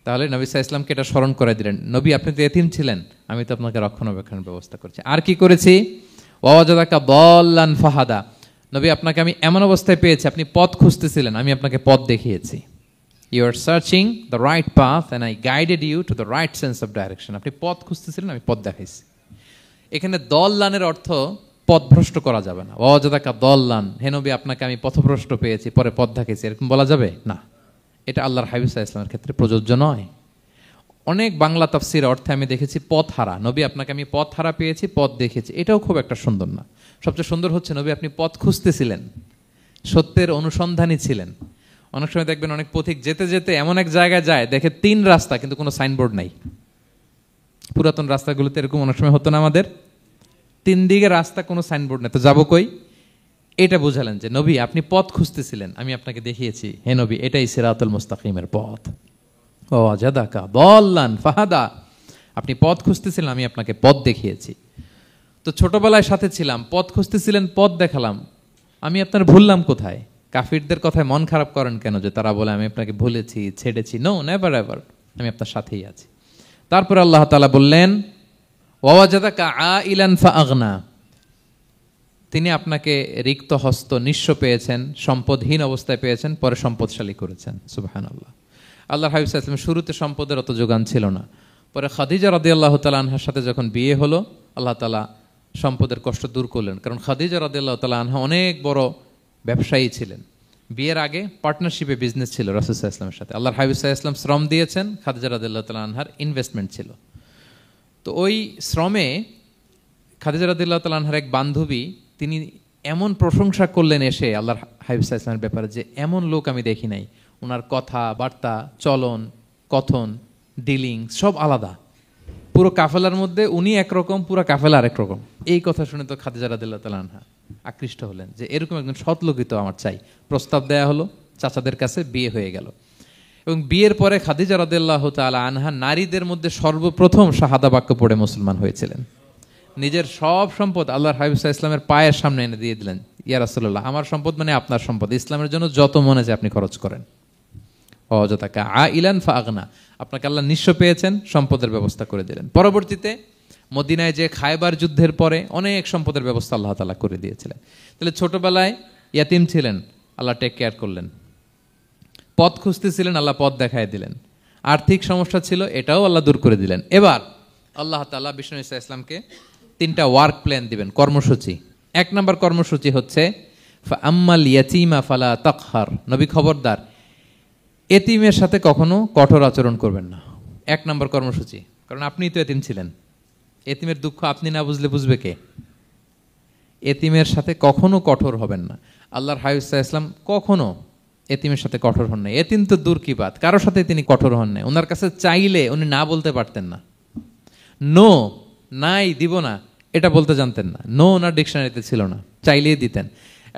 তাহলে নবী সাল্লাল্লাহু আলাইহি ওয়াসাল্লামকে এটা স্মরণ করে দিলেন, নবী আপনি তো এতিম ছিলেন, আমি তো আপনাকে রক্ষণাবেক্ষণের ব্যবস্থা করছি। আর কি করেছি? ওয়াওয়াজাদাকা দাল্লান ফাহাদা, নবী আপনাকে আমি এমন অবস্থায় পেয়েছি, আপনি পথ খুঁজতেছিলেন, আমি আপনাকে পথ দেখিয়েছি। You are searching the right path and I guided you to the right sense of direction. আপনি পথ খুঁজতেছিলেন, আমি পথ দেখাইছি। এখানে দল্লানের অর্থ পথভ্রষ্ট করা যাবে না। ওয়াজাদাকা দল্লান, হে নবী আপনাকে আমি পথভ্রষ্ট পেয়েছি, পরে পথ দেখাইছি, এরকম বলা যাবে না। এটা আল্লাহর হাবিব সাল্লাল্লাহু আলাইহি ওয়াসাল্লামের ক্ষেত্রে প্রযোজ্য নয়। অনেক বাংলা তাফসীর অর্থে আমি দেখেছি পথ হারা, নবী আপনাকে আমি পথ হারা পেয়েছি, পথ দেখেছি, এটাও খুব একটা সুন্দর না। সবচেয়ে সুন্দর হচ্ছে নবী আপনি পথ খুঁজতেছিলেন, সত্যের অনুসন্ধানী ছিলেন। অনেক সময় দেখবেন অনেক পথিক যেতে যেতে এমন এক জায়গায় যায়, দেখে 3 রাস্তা কিন্তু কোনো সাইনবোর্ড নাই। পুরাতন রাস্তাগুলোতে এরকম অনেক সময় হতো না আমাদের, 3 দিকে রাস্তা, কোনো সাইনবোর্ড নেই, তো যাবো কই? এটা বুঝালেন যে নবী আপনি পথ খুঁজতেছিলেন, আমি আপনাকে দেখিয়েছি, হে নবী এটাই সিরাতুল মুস্তাকিমের পথ। ওয়াজাদাকা দাল্লান ফাহাদা, আপনি পথ খুঁজতেছিলেন, আমি আপনাকে পথ দেখিয়েছি। তো ছোটবেলায় সাথে ছিলাম, পথ খুঁজতেছিলেন, পথ দেখালাম, আমি আপনার ভুললাম কোথায়? কাফিরদের কথায় মন খারাপ করেন কেন যে তারা বলে আমি আপনাকে ভুলেছি, ছেড়েছি? নো, নেভার এভার, আমি আপনার সাথেই আছি। তারপরে আল্লাহ তাআলা বললেন, ওয়াজাদাকা আইলান ফাআগনা, তিনি আপনাকে রিক্ত হস্ত, নিঃস্ব পেয়েছেন, সম্পদহীন অবস্থায় পেয়েছেন, পরে সম্পদশালী করেছেন। সুবহানাল্লাহ। আল্লাহর হাবিব সাল্লাল্লাহু আলাইহি ওয়াসাল্লাম শুরুতে সম্পদের অত যোগান ছিল না, পরে খাদিজা রাদিয়াল্লাহু তাআলা আনহার সাথে যখন বিয়ে হলো, আল্লাহ তাআলা সম্পদের কষ্ট দূর করলেন, কারণ খাদিজা রাদিয়াল্লাহু তাআলা আনহা অনেক বড় ব্যবসায়ী ছিলেন। বিয়ের আগে পার্টনারশিপে বিজনেস ছিল রাসূল সাল্লাল্লাহু আলাইহি ওয়াসাল্লামের সাথে। আল্লাহর হাবিব সাল্লাল্লাহু আলাইহি ওয়াসাল্লাম শ্রম দিয়েছেন, খাদিজা রাদিয়াল্লাহু তাআলা আনহার ইনভেস্টমেন্ট ছিল। তো ওই শ্রমে খাদিজা রাদিয়াল্লাহু তাআলা আনহার এক বান্ধবী, তিনি এমন প্রশংসা করলেন এসে আল্লাহর হাবিব সাল্লাল্লাহু আলাইহি ওয়াসাল্লামের ব্যাপারে যে এমন লোক আমি দেখি নাই, ওনার কথা বার্তা, চলন, কথন, ডিলিং সব আলাদা। পুরো কাফেলার মধ্যে উনি একরকম, পুরো কাফেলা আরেক রকম। এই কথা শুনে তো খাদিজা রাদিয়াল্লাহু তাআলা আনহা আকৃষ্ট হলেন যে এরকম একজন সৎ লোকই তো আমার চাই। প্রস্তাব দেয়া হলো, চাচাদের কাছে বিয়ে হয়ে গেল। এবং বিয়ের পরে খাদিজা রাদিয়াল্লাহু তাআলা আনহা নারীদের মধ্যে সর্বপ্রথম শাহাদা বাক্য পড়ে মুসলমান হয়েছিলেন। নিজের সব সম্পদ আল্লাহর হাবিব সাল্লাল্লাহু আলাইহি ওয়াসাল্লামের পায়ের সামনে এনে দিয়ে দিলেন, ইয়া রাসূলুল্লাহ আমার সম্পদ মানে আপনার সম্পদ, ইসলামের জন্য যত মনে চায় আপনি খরচ করেন। ওয়াজাদাকা আইলান ফাআগনা, আপনাকে আল্লাহ নিঃস্ব পেয়েছেন, সম্পদের ব্যবস্থা করে দিলেন। পরবর্তীতে মদিনায় যে খায়বার যুদ্ধের পরে অনেক সম্পদের ব্যবস্থা আল্লাহ তাআলা করে দিয়েছিলেন। তাহলে ছোটবেলায় ইয়াতিম ছিলেন, আল্লাহ টেক কেয়ার করলেন। পথ খুঁজতেছিলেন, আল্লাহ পথ দেখায় দিলেন। আর্থিক সমস্যা ছিল, এটাও আল্লাহ দূর করে দিলেন। এবার আল্লাহ তাআলা বিষ্ণু ঈসা ইসলামকে 3টা ওয়ার্ক প্ল্যান দিবেন, কর্মসূচি। 1 নম্বর কর্মসূচি হচ্ছে আম্মাল ইয়াতীমা ফালা তাকহার। নবী খবরদার এতিমের সাথে কখনো কঠোর আচরণ করবেন না। 1 নম্বর কর্মসূচি, কারণ আপনিই তো এতিম ছিলেন। এতিমের দুঃখ আপনি না বুঝলে বুঝবে কে? এতিমের সাথে কখনো কঠোর হবেন না। আল্লাহর হাবিব সাল্লাল্লাহু আলাইহি ওয়াসাল্লাম কখনো এতিমের সাথে কঠোর হন নাই। এতিম তো দূর কি বাত, কারোর সাথে তিনি কঠোর হন নাই। ওনার কাছে চাইলে উনি না বলতে পারতেন না। নো, নাই, দিব না, এটা বলতে জানতেন না। নো ওনার ডিকশনারিতে ছিল না, চাইলেই দিতেন।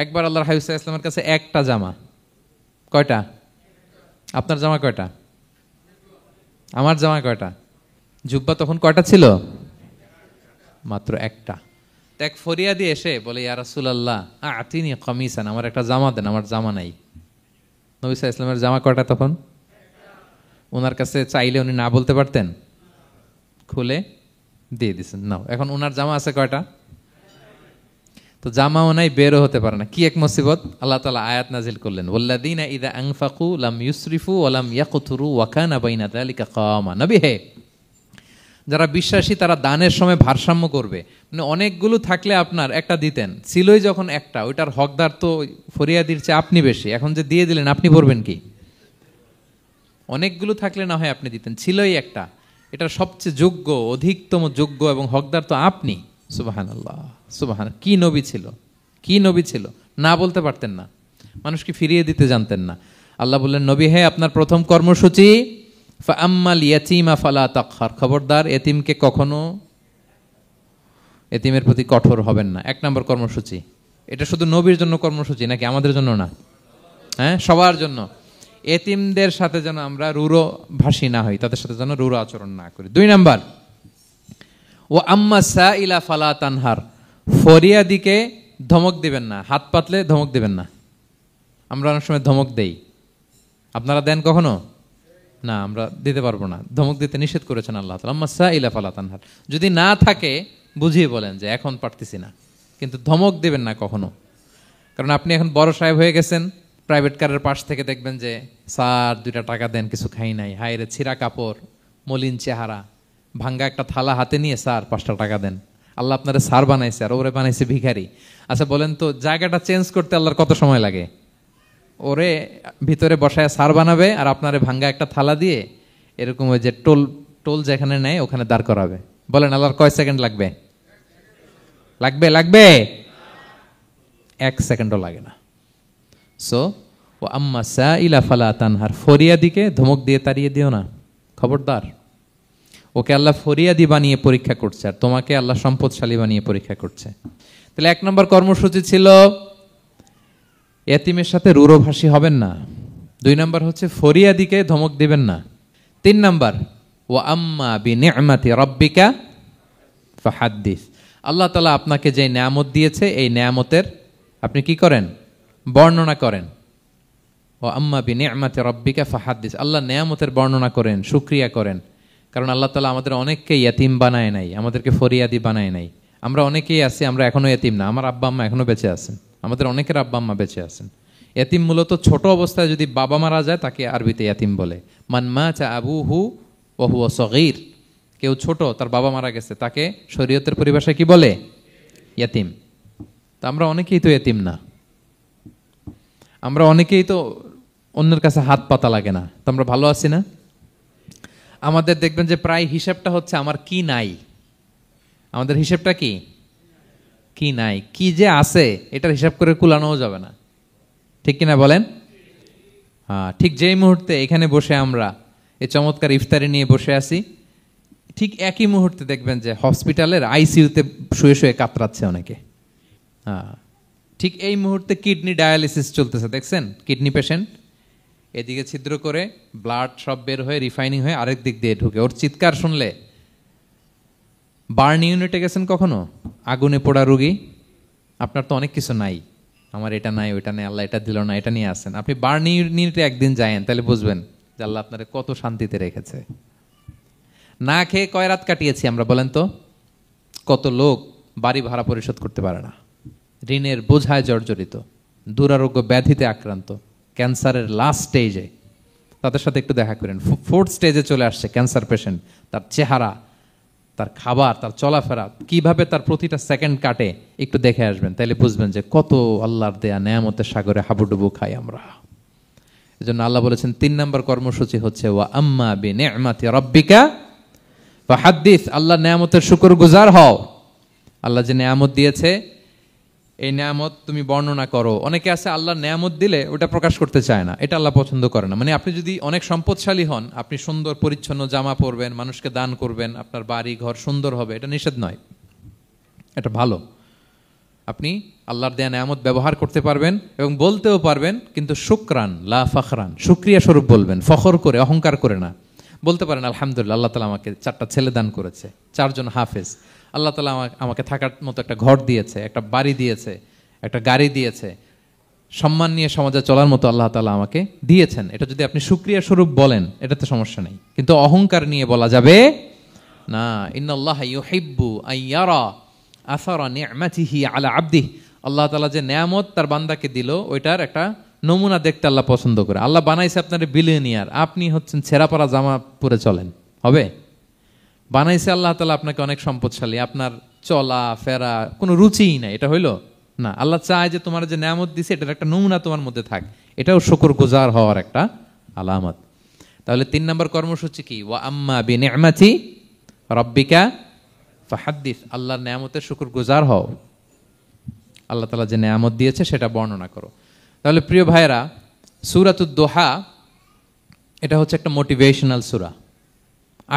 একবার আল্লাহর হাবিব সাল্লাল্লাহু আলাইহি ওয়াসাল্লামের কাছে একটা জামা। কয়টা? আপনার জামা কয়টা? আমার জামা কয়টা? জুব্বা তখন কয়টা ছিল? মাত্র একটা। এক ফরিয়াদি এসে বলে, ইয়া রাসূলুল্লাহ আতিনি কামিসান, আমার একটা জামা দেন, আমার জামা নাই। নবী সাল্লাল্লাহু আলাইহি ওয়াসাল্লামের জামা কয়টা তখন? ওনার কাছে চাইলে উনি না বলতে পারতেন? খুলে দিয়ে দিচ্ছেন, নাও। এখন ওনার জামা আছে কয়টা? তো জামাও নাই, বেরও হতে পারে না। কি এক মুসিবত! আল্লাহ তাআলা আয়াত নাজিল করলেন, ওয়াল্লাযীনা ইযা আনফাকু লাম ইউসরিফু ওয়া লাম ইয়াকতুরু ওয়া কানা বাইনা যালিকা কাওয়ামা। নবী হে, যারা বিশ্বাসী তারা দানের সময় ভারসাম্য করবে। মানে অনেকগুলো থাকলে আপনার একটা দিতেন, ছিলই যখন একটা, ওইটার হকদার তো ফরিয়াদির চেয়ে আপনি বেশি। এখন যে দিয়ে দিলেন, আপনি পড়বেন কি? অনেকগুলো থাকলে না হয় আপনি দিতেন, ছিলই একটা, এটা সবচেয়ে যোগ্য, অধিকতম যোগ্য এবং হকদার তো আপনি। সুবহানাল্লাহ, সুবহান। কি নবী ছিল, কি নবী ছিল! না বলতে পারতেন না, মানুষকে ফিরিয়ে দিতে জানতেন না। আল্লাহ বললেন, নবী হে, আপনার প্রথম কর্মসূচি ফাআম্মাল ইয়াতীমা ফালা তাকহার। খবরদার এতিমকে কখনো, এতিমের প্রতি কঠোর হবেন না। 1 নম্বর কর্মসূচি। এটা শুধু নবীর জন্য কর্মসূচি নাকি আমাদের জন্য না? হ্যাঁ, সবার জন্য। এতিমদের সাথে যেন আমরা রূঢ় ভাষী না হই, তাদের সাথে যেন রূঢ় আচরণ না করি। 2 নাম্বার, ও আম্মা সাইলা ফালা তানহার। ফরিয়াদিকে ধমক দিবেন না, হাত পাতলে ধমক দিবেন না। আমরা অনেক সময় ধমক দেই, আপনারা দেন কখনো? না, আমরা দিতে পারবো না। ধমক দিতে নিষেধ করেছেন আল্লাহ তাআলা। আম্মা সাইলা ফালা তানহার। যদি না থাকে বুঝিয়ে বলেন যে এখন পারতেছি না, কিন্তু ধমক দিবেন না কখনো। কারণ আপনি এখন বড় সাহেব হয়ে গেছেন, প্রাইভেট কারের পাশ থেকে দেখবেন যে স্যার 2টা টাকা দেন, কিছু খাই নাই। হায় রে, ছিঁড়া কাপড়, মলিন চেহারা, ভাঙ্গা একটা থালা হাতে নিয়ে, স্যার 5টা টাকা দেন। আল্লাহ আপনারা স্যার বানাইছে আর ওরে বানাইছে ভিখারি। আচ্ছা বলেন তো, জায়গাটা চেঞ্জ করতে আল্লাহর কত সময় লাগে? ওরে ভিতরে বসায় স্যার বানাবে আর আপনারে ভাঙ্গা একটা থালা দিয়ে এরকম ওই যে টোল টোল যেখানে নেয় ওখানে দাঁড় করাবে। বলেন আল্লাহর কয় সেকেন্ড লাগবে? লাগবে? লাগবে? 1 সেকেন্ডও লাগে না। সো ও আম্মা সাইলা ফালা তানহার। ফরিয়াদিকে ধমক দিয়ে তাড়িয়ে দিও না, খবরদার। ওকে আল্লাহ ফরিয়াদি বানিয়ে পরীক্ষা করছে, আর তোমাকে আল্লাহ সম্পদশালী বানিয়ে পরীক্ষা করছে। তাহলে 1 নম্বর কর্মসূচি ছিল এতিমের সাথে রূঢ়ভাষী হবেন না। 2 নম্বর হচ্ছে ফরিয়াদিকে ধমক দিবেন না। 3 নম্বর, ওয়া আম্মা বিনি'মাতি রাব্বিকা ফাহাদ্দিস। আল্লাহ তাআলা আপনাকে যে নেয়ামত দিয়েছে, এই নেয়ামতের আপনি কি করেন? বর্ণনা করেন। ওয়া আম্মা বিনি'মাতি রাব্বিকা ফাহাদ্দিস। আল্লাহ নেয়ামতের বর্ণনা করেন, শুকরিয়া করেন। কারণ আল্লাহ তাআলা আমাদের অনেককে ইয়তিম বানায় নাই, আমাদেরকে ফরিয়াদি বানায় নাই। আমরা অনেকেই আছি, আমরা এখনো ইয়তিম না। আমার আব্বা আম্মা এখনো বেঁচে আছেন, আমাদের অনেকের আব্বা আম্মা বেঁচে আছেন। ইয়তিম মূলত ছোট অবস্থায় যদি বাবা মারা যায় তাকে আরবিতে ইয়তিম বলে। মান মাতা আবুহু ওয়া হুয়া সগীর। কেউ ছোট, তার বাবা মারা গেছে, তাকে শরীয়তের পরিভাষায় কি বলে? ইয়তিম। তা আমরা অনেকেই তো ইয়তিম না, আমরা অনেকেই তো অন্যের কাছে হাত পাতা লাগে না। তো আমরা ভালো আছি না? আমাদের দেখবেন যে প্রায় হিসাবটা হচ্ছে আমার কি নাই। আমাদের হিসাবটা কি? কি নাই। কি যে আছে এটার হিসাব করে কুলানোও যাবে না, ঠিক কিনা বলেন? হ্যাঁ, ঠিক যেই মুহূর্তে এখানে বসে আমরা এই চমৎকার ইফতারি নিয়ে বসে আছি, ঠিক একই মুহূর্তে দেখবেন যে হসপিটালের আইসিইউতে শুয়ে শুয়ে কাতরাচ্ছে অনেকে। হ্যাঁ, ঠিক এই মুহূর্তে কিডনি ডায়ালিসিস চলতেছে, দেখছেন? কিডনি পেশেন্ট এদিকে ছিদ্র করে ব্লাড সব বের হয়ে রিফাইনিং হয়ে আরেক দিক দিয়ে ঢুকে। ওর চিৎকার শুনলে, বার্ন ইউনিটে গেছেন কখনো? আগুনে পোড়া রুগী, আপনার তো অনেক কিছু নাই, আমার এটা নাই, ওইটা নেই, আল্লাহ এটা দিল না, এটা নিয়ে আসেন। আপনি বার্ন ইউনিটে একদিন যায়েন, তাহলে বুঝবেন যে আল্লাহ আপনারে কত শান্তিতে রেখেছে। না খেয়ে কয় রাত কাটিয়েছি আমরা, বলেন তো? কত লোক বাড়ি ভাড়া পরিশোধ করতে পারে না, ঋণের বোঝায় জর্জরিত, দুরারোগ্য ব্যাধিতে আক্রান্ত, ক্যান্সারের লাস্ট স্টেজে, তাদের সাথে একটু দেখা করেন। ফোর্থ স্টেজে চলে আসছে ক্যান্সার পেশেন্ট, তার চেহারা, তার খাবার, তার চলাফেরা, কিভাবে তার প্রতিটা সেকেন্ড কাটে, একটু দেখে আসবেন, তাইলে বুঝবেন যে কত আল্লাহর দেয়া নেয়ামতের সাগরে হাবুডুবু খাই আমরা। এই জন্য আল্লাহ বলেছেন 3 নম্বর কর্মসূচি হচ্ছে ওয়া আম্মা বিনি'মাতি রাব্বিকা ফাহাদ্দিস, আল্লাহর নেয়ামতের শুকরগুজার হও। আল্লাহ যে নেয়ামত দিয়েছে এই নেয়ামত তুমি বর্ণনা করো। অনেকে আছে আল্লাহর নেয়ামত দিলে ওটা প্রকাশ করতে চায় না, এটা আল্লাহ পছন্দ করে না। মানে আপনি যদি অনেক সম্পদশালী হন, আপনি সুন্দর পরিচ্ছন্ন জামা পরবেন, মানুষকে দান করবেন, আপনার বাড়ি ঘর সুন্দর হবে, এটা নিষেধ নয়, এটা ভালো। আপনি আল্লাহর দেয়া নেয়ামত ব্যবহার করতে পারবেন এবং বলতেও পারবেন, কিন্তু শুকরান লা ফখরান, শুকরিয়া স্বরূপ বলবেন, ফখর করে অহংকার করে না। বলতে পারেন আলহামদুলিল্লাহ, আল্লাহ তাআলা আমাকে 4টা ছেলে দান করেছে, 4 জন হাফেজ, আল্লাহ তাআলা আমাকে থাকার মতো একটা ঘর দিয়েছে, একটা বাড়ি দিয়েছে, একটা গাড়ি দিয়েছে, সম্মান নিয়ে সমাজে চলার মতো আল্লাহ তাআলা আমাকে দিয়েছেন। এটা যদি আপনি শুকরিয়া স্বরূপ বলেন, এটাতে সমস্যা নেই, কিন্তু অহংকার নিয়ে বলা যাবে না। ইন্নাল্লাহা ইউহিব্বু আইয়ারা আসারা নি'মাতিহি আলা আবদিহি, আল্লাহ তাআলা যে নেয়ামত তার বান্দাকে দিল ওইটার একটা নমুনা দেখতে আল্লাহ পছন্দ করে। আল্লাহ বানাইছে আপনার বিলিয়নিয়ার, আপনি হচ্ছেন ছেঁড়াপাড়া জামা পরে চলেন, হবে? বানাইছে আল্লাহ তাআলা আপনাকে অনেক সম্পদশালী, আপনার চলা ফেরা কোনো রুচিই নাই, এটা হইলো না। আল্লাহ চায় যে তোমার যে নেয়ামত দিছে এটার একটা নমুনা তোমার মধ্যে থাক, এটাও শুকরগুজার হওয়ার একটা আলামত। তাহলে 3 নম্বর কর্মসূচি কি? ওয়া আম্মা বিনি'মাতি রাব্বিকা ফাহাদ্দিস, আল্লাহর নেয়ামতের শুকরগুজার হও, আল্লাহ তাআলা যে নেয়ামত দিয়েছে সেটা বর্ণনা করো। তাহলে প্রিয় ভাইরা, সূরাতুদ দোহা এটা হচ্ছে একটা মোটিভেশনাল সূরা,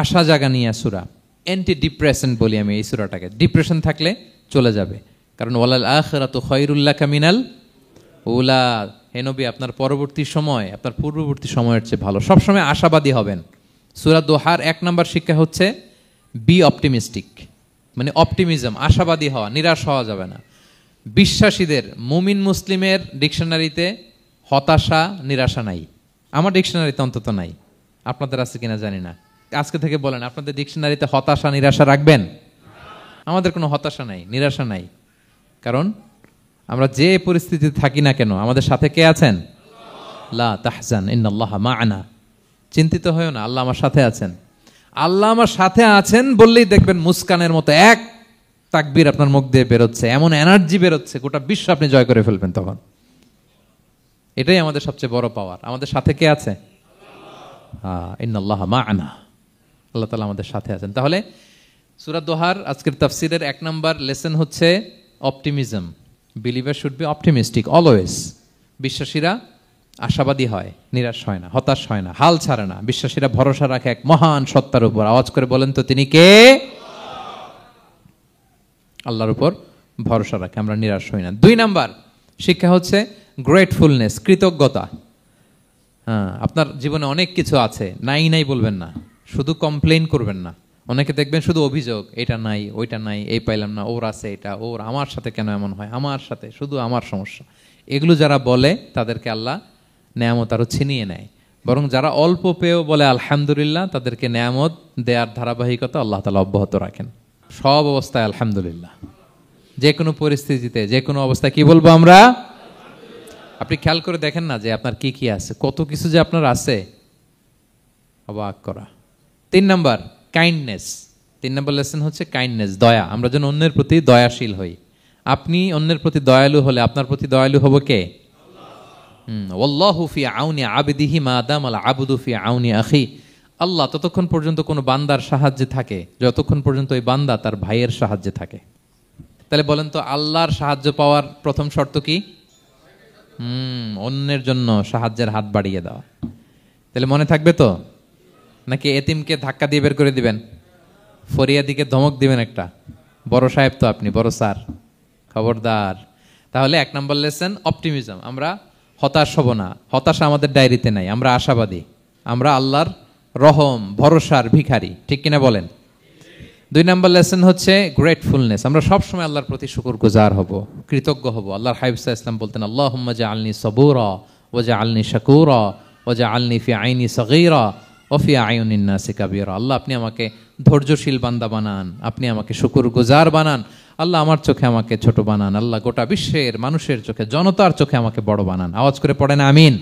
আশা জাগানিয়া সূরা, অ্যান্টি ডিপ্রেশন বলি আমি এই সূরাটাকে। ডিপ্রেশন থাকলে চলে যাবে, কারণ ওয়ালাল আখিরাতু খায়রুল লাকা মিনাল উলা, হে নবী আপনার পরবর্তী সময় আপনার পূর্ববর্তী সময়ের চেয়ে ভালো। সবসময় আশাবাদী হবেন। সূরা দোহার 1 নম্বর শিক্ষা হচ্ছে বি অপটিমিস্টিক, মানে অপটিমিজম, আশাবাদী হওয়া, নিরাশ হওয়া যাবে না। বিশ্বাসীদের, মুমিন মুসলিমের ডিকশনারিতে হতাশা নিরাশা নাই, আমার ডিকশনারিতে অন্তত নাই, আপনাদের আছে কিনা জানি না। আজকে থেকে বলেন আপনাদের ডিকশনারিতে হতাশা নিরাশা রাখবেন? আমাদের কোনো হতাশা নাই, নিরাশা নাই, কারণ আমরা যে পরিস্থিতিতে থাকি না কেন আমাদের সাথে কে আছেন? লা তাহজান ইন্নাল্লাহা মা'ানা, চিন্তিত হয়ো না, আল্লাহ আমার সাথে আছেন। আল্লাহ আমার সাথে আছেন বললেই দেখবেন মুস্কানের মতো এক তাকবীর আপনার মুখ দিয়ে বেরোচ্ছে, এমন এনার্জি বেরোচ্ছে, গোটা বিশ্ব আপনি জয় করে ফেলবেন তখন। এটাই আমাদের সবচেয়ে বড় পাওয়ার। আমাদের সাথে কে আছে? ইন্নাল্লাহা মা'ানা, আল্লাহ তাআলা আমাদের সাথে আছেন। তাহলে সূরা দোহার আজকের তাফসীরের 1 নম্বর লেসন হচ্ছে optimism. Believer should be optimistic always. বিশ্বাসীরা আশাবাদী হয়, নিরাশ হয় না, হতাশ হয় না, হাল ছাড়ে না। বিশ্বাসীরা ভরসা রাখে এক মহান সত্তার উপর। আওয়াজ করে বলেন তো তিনি কে? আল্লাহর উপর ভরসা রাখে, আমরা নিরাশ হই না। 2 নম্বর শিক্ষা হচ্ছে গ্রেটফুলনেস, কৃতজ্ঞতা। আপনার জীবনে অনেক কিছু আছে, নাই নাই বলবেন না, শুধু কমপ্লেইন করবেন না। অনেকে দেখবেন শুধু অভিযোগ, এটা নাই ওইটা নাই, এই পাইলাম না, ওর আছে এটা, ওর, আমার সাথে কেন এমন হয়, আমার সাথে শুধু আমার সমস্যা। এগুলো যারা বলে তাদেরকে আল্লাহ নেয়ামত আরো ছিনিয়ে নেয়। বরং যারা অল্প পেয়েও বলে আলহামদুলিল্লাহ, তাদেরকে নেয়ামত দেওয়ার ধারাবাহিকতা আল্লাহ তাআলা অব্যাহত রাখেন। সব অবস্থায় আলহামদুলিল্লাহ, যে কোনো পরিস্থিতিতে, যে কোনো অবস্থায় কি বলবো আমরা? আপনি খেয়াল করে দেখেন না যে আপনার কি কি আছে, কত কিছু যে আপনার আছে, অবাক করা। 3 নম্বর কাইন্ডনেস। 3 নম্বর লেসন হচ্ছে কাইন্ডনেস, দয়া। আমরা যেন অন্যের প্রতি দয়াশীল হই। আপনি অন্যের প্রতি দয়ালু হলে আপনার প্রতি দয়ালু হবো কে? ওয়াল্লাহু ফি আউনি আবদিহি মা দামাল আবদু ফি আউনি আখি। আল্লাহ ততক্ষণ পর্যন্ত কোনো বান্দার সাহায্যে থাকে যতক্ষণ পর্যন্ত ওই বান্দা তার ভাইয়ের সাহায্যে থাকে। তাহলে বলেন তো, আল্লাহর সাহায্য পাওয়ার প্রথম শর্ত কি? অন্যের জন্য সাহায্যের হাত বাড়িয়ে দেওয়া। তাহলে মনে থাকবে তো? নাকি এতিমকে ধাক্কা দিয়ে বের করে দিবেন, ফরিয়াদিকে ধমক দিবেন একটা? বড় সাহেব তো আপনি, বড় স্যার, খবরদার। তাহলে 1 নম্বর লেসন অপটিমিজম। আমরা হতাশ হব না, হতাশা আমাদের ডায়েরিতে নাই, আমরা আশাবাদী, আমরা আল্লাহর রহম ভরসার ভিখারি, ঠিক কিনা বলেন? 2 নম্বর লেসন হচ্ছে গ্রেটফুলনেস। আমরা সবসময় আল্লাহর প্রতি শুকরগুজার হব, কৃতজ্ঞ হব। আল্লাহর হাবিব সাল্লাল্লাহু আলাইহি ওয়াসাল্লাম বলতেন, আল্লাহুম্মা জাআলনি সাবুরা ওয়া জাআলনি শাকুরা ওয়া জাআলনি ফি আইনি সাগীরা ওয়া ফি আয়ুনিন নাসি কাবীরা। আল্লাহ আপনি আমাকে ধৈর্যশীল বান্দা বানান, আপনি আমাকে শুকরগুজার বানান। আল্লাহ আমার চোখে আমাকে ছোট বানান, আল্লাহ গোটা বিশ্বের মানুষের চোখে, জনতার চোখে আমাকে বড় বানান। আওয়াজ করে পড়েন আমিন।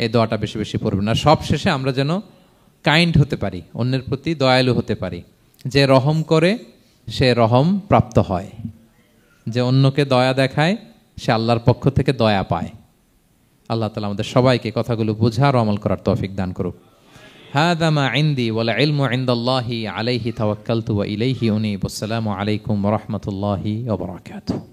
এই দোয়াটা বেশি বেশি পড়বেন। আর সব শেষে আমরা যেন কাইন্ড হতে পারি, অন্যের প্রতি দয়ালু হতে পারি। যে রহম করে সে রহম প্রাপ্ত হয়, যে অন্যকে দয়া দেখায় সে আল্লাহর পক্ষ থেকে দয়া পায়। আল্লাহ তাআলা আমাদের সবাইকে কথাগুলো বোঝার ও আমল করার তৌফিক দান করুক। হাযা মা ইনদি ওয়াল ইলমু ইনদাল্লাহি আলাইহি তাওয়াক্কালতু ওয়া ইলাইহি উনীব। আসসালামু আলাইকুম ওয়া রাহমাতুল্লাহি ওয়া বারাকাতুহু।